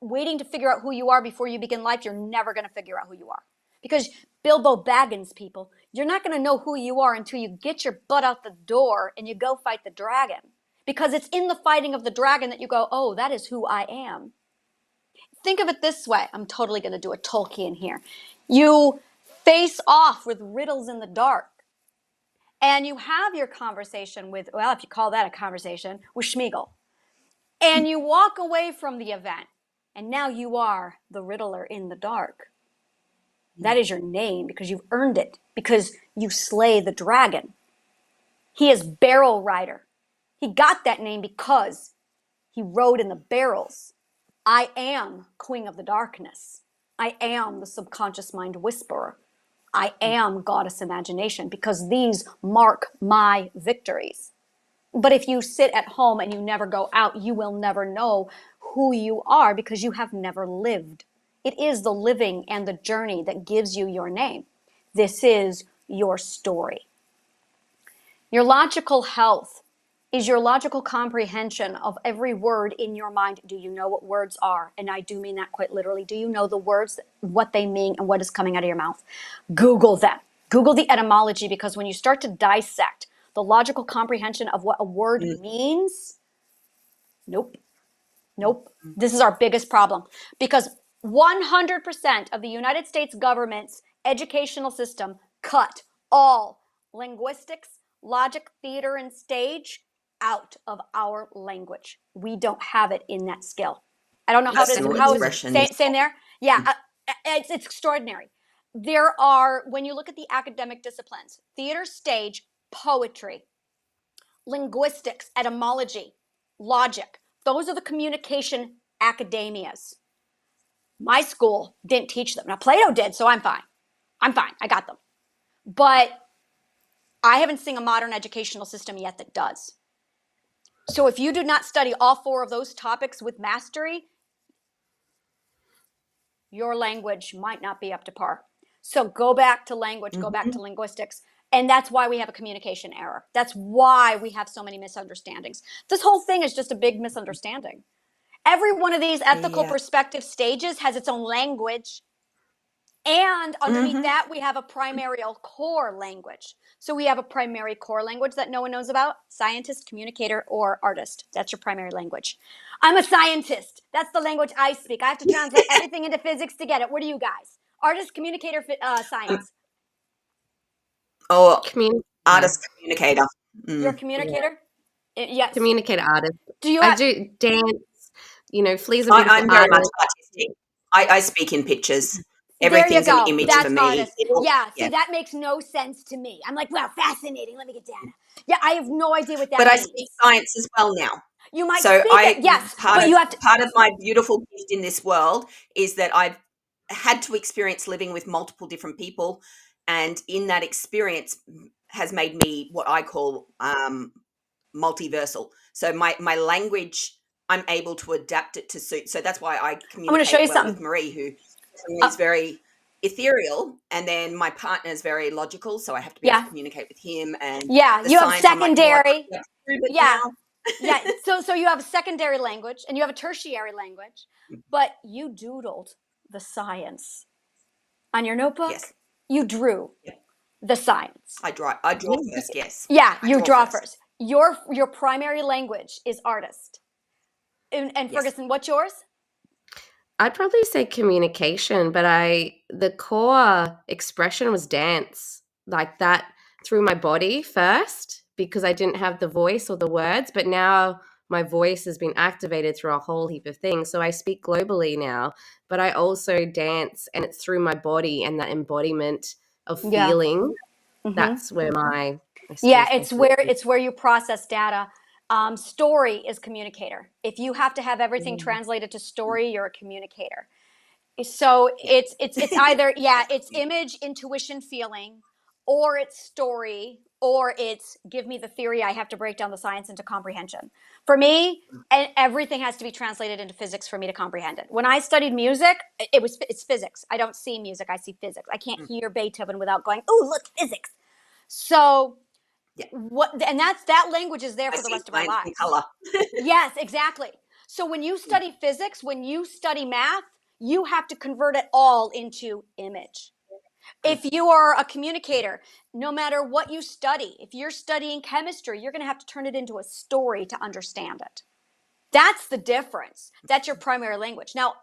waiting to figure out who you are before you begin life, you're never going to figure out who you are. Because Bilbo Baggins, people, you're not going to know who you are until you get your butt out the door and you go fight the dragon. Because it's in the fighting of the dragon that you go, oh, that is who I am. Think of it this way. I'm totally going to do a Tolkien here. You face off with riddles in the dark. And you have your conversation with, well, if you call that a conversation, with Schmeagol. And you walk away from the event. And now you are the Riddler in the dark. That is your name because you've earned it, because you slay the dragon. He is Barrel Rider. He got that name because he rode in the barrels. I am Queen of the Darkness. I am the subconscious mind whisperer. I am Goddess Imagination, because these mark my victories. But if you sit at home and you never go out, you will never know who you are because you have never lived. It is the living and the journey that gives you your name. This is your story. Your logical health is your logical comprehension of every word in your mind. Do you know what words are? And I do mean that quite literally. Do you know the words, what they mean, and what is coming out of your mouth? Google them. Google the etymology, because when you start to dissect the logical comprehension of what a word mm, means, nope, mm, nope. This is our biggest problem, because 100% of the United States government's educational system cut all linguistics, logic, theater, and stage out of our language. We don't have it in that skill. I don't know how Personal how is expression is. saying there. Yeah, Mm, it's extraordinary. There are, when you look at the academic disciplines, theater, stage, poetry, linguistics, etymology, logic. Those are the communication academias. My school didn't teach them. Now, Plato did, so I'm fine. I'm fine. I got them. But I haven't seen a modern educational system yet that does. So if you do not study all four of those topics with mastery, your language might not be up to par. So go back to language, go back mhm. to linguistics. And that's why we have a communication error. That's why we have so many misunderstandings. This whole thing is just a big misunderstanding. Every one of these ethical Yeah. perspective stages has its own language. And underneath Mhm. that, we have a primary core language. So we have a primary core language that no one knows about: scientist, communicator, or artist. That's your primary language. I'm a scientist. That's the language I speak. I have to translate everything into physics to get it. What are you guys? Artist, communicator, Um, science. or Communicator. artist communicator. You're a Mm. communicator? Yes. Communicator, artist. Do you I have, do dance. Flea's a beautiful I'm very much artist. artistic. I speak in pictures. there you Everything's an go. image for That's me. artist. Yeah. Yeah. See, that makes no sense to me. I'm like, well, fascinating. Let me get data. Yeah, I have no idea what that But I speak means. science as well now. You might So speak it, I yes, part but of you have to. part of my beautiful gift in this world is that I've had to experience living with multiple different people And in that experience has made me what I call multiversal. So my language, I'm able to adapt it to suit. So that's why I I'm going to show communicate you well with something. Marie, who is very ethereal, and then my partner is very logical. So I have to be able to Yeah. communicate with him, and Yeah. the You have science. I'm like, oh, I secondary. can't prove it Yeah. now. Yeah. So you have a secondary language and you have a tertiary language, but you doodled the science on your notebook. Yes. You drew Yeah. the science. I draw first. Yes. Yeah, I you draw first. first. Your primary language is artist. And Yes. Ferguson, what's yours? I'd probably say communication, but the core expression was dance, like that through my body first, because I didn't have the voice or the words, but now my voice has been activated through a whole heap of things. So I speak globally now, but I also dance, and it's through my body and that embodiment of Yeah. feeling. Mm-hmm. That's where I Yeah, suppose my it's where you process data. Story is communicator. If you have to have everything translated to story, you're a communicator. So Yeah. it's either it's image, intuition, feeling, or it's story, or it's give me the theory. I have to break down the science into comprehension. For me, and everything has to be translated into physics for me to comprehend it. When I studied music, it's physics. I don't see music, I see physics. I can't hear Beethoven without going, "Oh, look, physics." So Yeah. that language is there I for the see rest of our science in lives. color. Yes, exactly. So when you study physics, when you study math, you have to convert it all into image. If you are a communicator, no matter what you study, if you're studying chemistry, you're going to have to turn it into a story to understand it. That's the difference. That's your primary language. Now,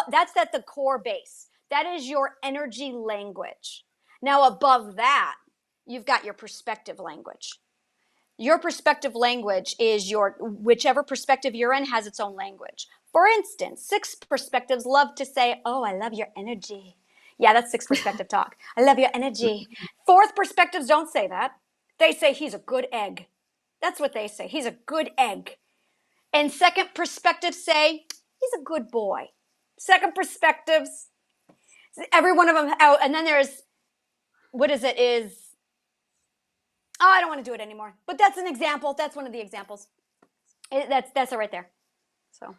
that's at the core base. That is your energy language. Now, above that, you've got your perspective language. Your perspective language is whichever perspective you're in has its own language. For instance, six perspectives love to say, "Oh, I love your energy." Yeah, that's six perspective talk. "I love your energy." Fourth perspectives don't say that. They say, "He's a good egg." That's what they say. "He's a good egg." And second perspectives say, "He's a good boy." Second perspectives, every one of them out. And then there's, what is it? I don't want to do it anymore. But that's an example. That's one of the examples. That's it right there. So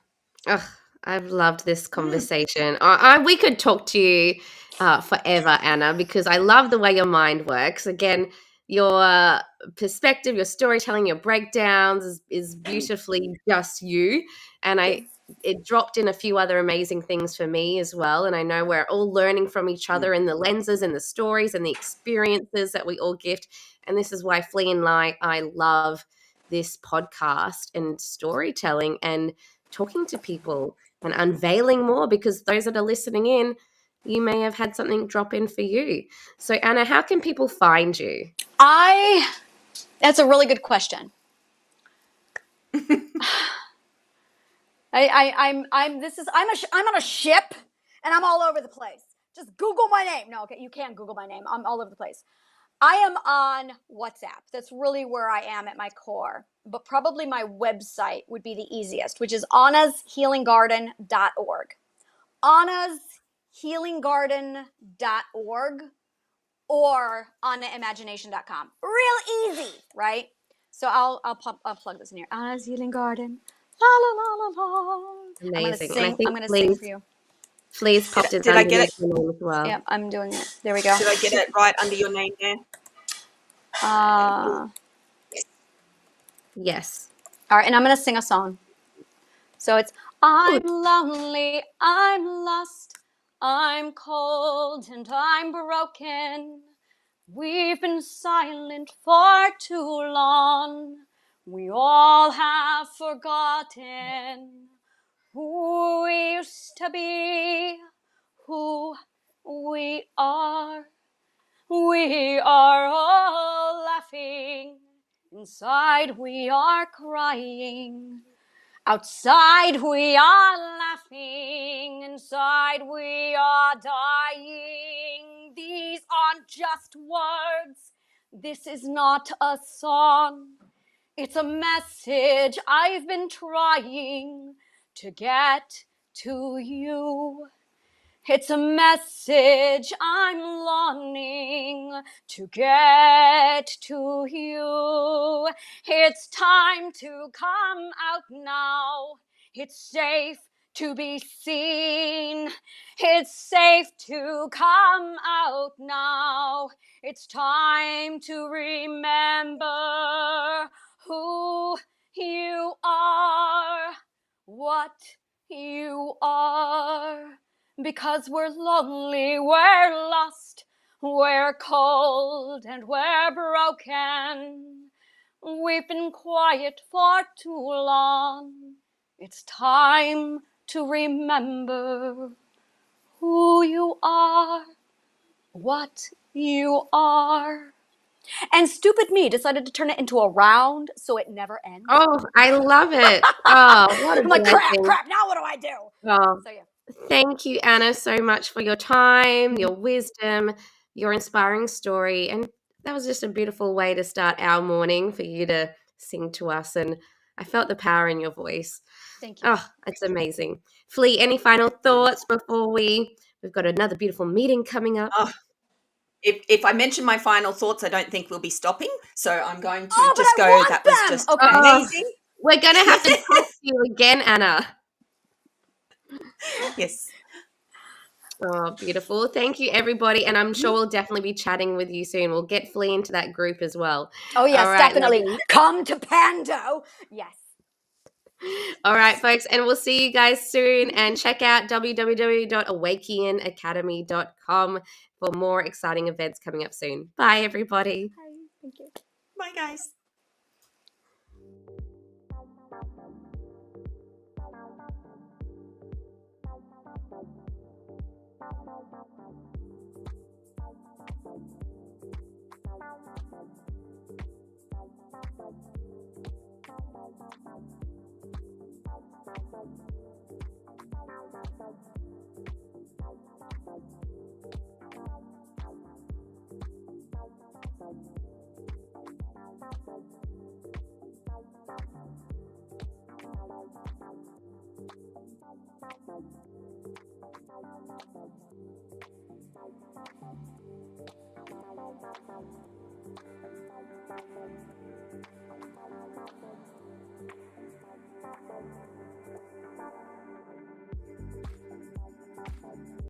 Ugh, I've loved this conversation. We could talk to you forever, Anna, because I love the way your mind works. Again, your perspective, your storytelling, your breakdowns is beautifully just you. And it dropped in a few other amazing things for me as well. And I know we're all learning from each other in the lenses and the stories and the experiences that we all gift. And this is why Flea and I love this podcast and storytelling and talking to people and unveiling more, because those that are listening in, you may have had something drop in for you. So Anna, how can people find you? that's a really good question. I'm on a ship and I'm all over the place. Just Google my name. No, okay, you can Google my name. I'm all over the place. I am on WhatsApp. That's really where I am at my core. But probably my website would be the easiest, which is annashealinggarden.org. annashealinggarden.org or annaimagination.com. Real easy, right? So I'll plug this in here. Anna's Healing Garden. La la la la la. Amazing. And I I'm think gonna sing for you. Flea's popped it Did I get underneath it? your name as well. Yeah, I'm doing it. There we go. Did I get it right under your name there? Yes. All right, and I'm gonna sing a song. So it's, "I'm Good. lonely, I'm lost, I'm cold, and I'm broken. We've been silent for too long. We all have forgotten who we used to be, who we are. We are all laughing. Inside we are crying. Outside we are laughing, inside we are dying. These aren't just words, this is not a song. It's a message I've been trying to get to you. It's a message I'm longing to get to you. It's time to come out now. It's safe to be seen. It's safe to come out now. It's time to remember who you are, what you are. Because we're lonely, we're lost, we're cold, and we're broken. We've been quiet for too long. It's time to remember who you are, what you are. And stupid me decided to turn it into a round so it never ends. Oh, I love it. Oh, what a I'm like, crap, blessing. now what do I do? Oh, So yeah. thank you, Anna, so much for your time, your wisdom, your inspiring story. And that was just a beautiful way to start our morning for you to sing to us. And I felt the power in your voice. Thank you. Oh, it's amazing. Flea, any final thoughts before we've got another beautiful meeting coming up? Oh, if I mention my final thoughts, I don't think we'll be stopping. So I'm going to Oh, but just I go, want that was them! just Okay. amazing. We're going to have to talk to you again, Anna. Yes. Oh, beautiful. Thank you, everybody. And I'm sure we'll definitely be chatting with you soon. We'll get Flea into that group as well. Oh, yes, All right, definitely. lovely. Come to Pando. Yes. All right, folks. And we'll see you guys soon. And check out www.awæcnianacademy.com for more exciting events coming up soon. Bye, everybody. Hi, thank you. Bye, guys.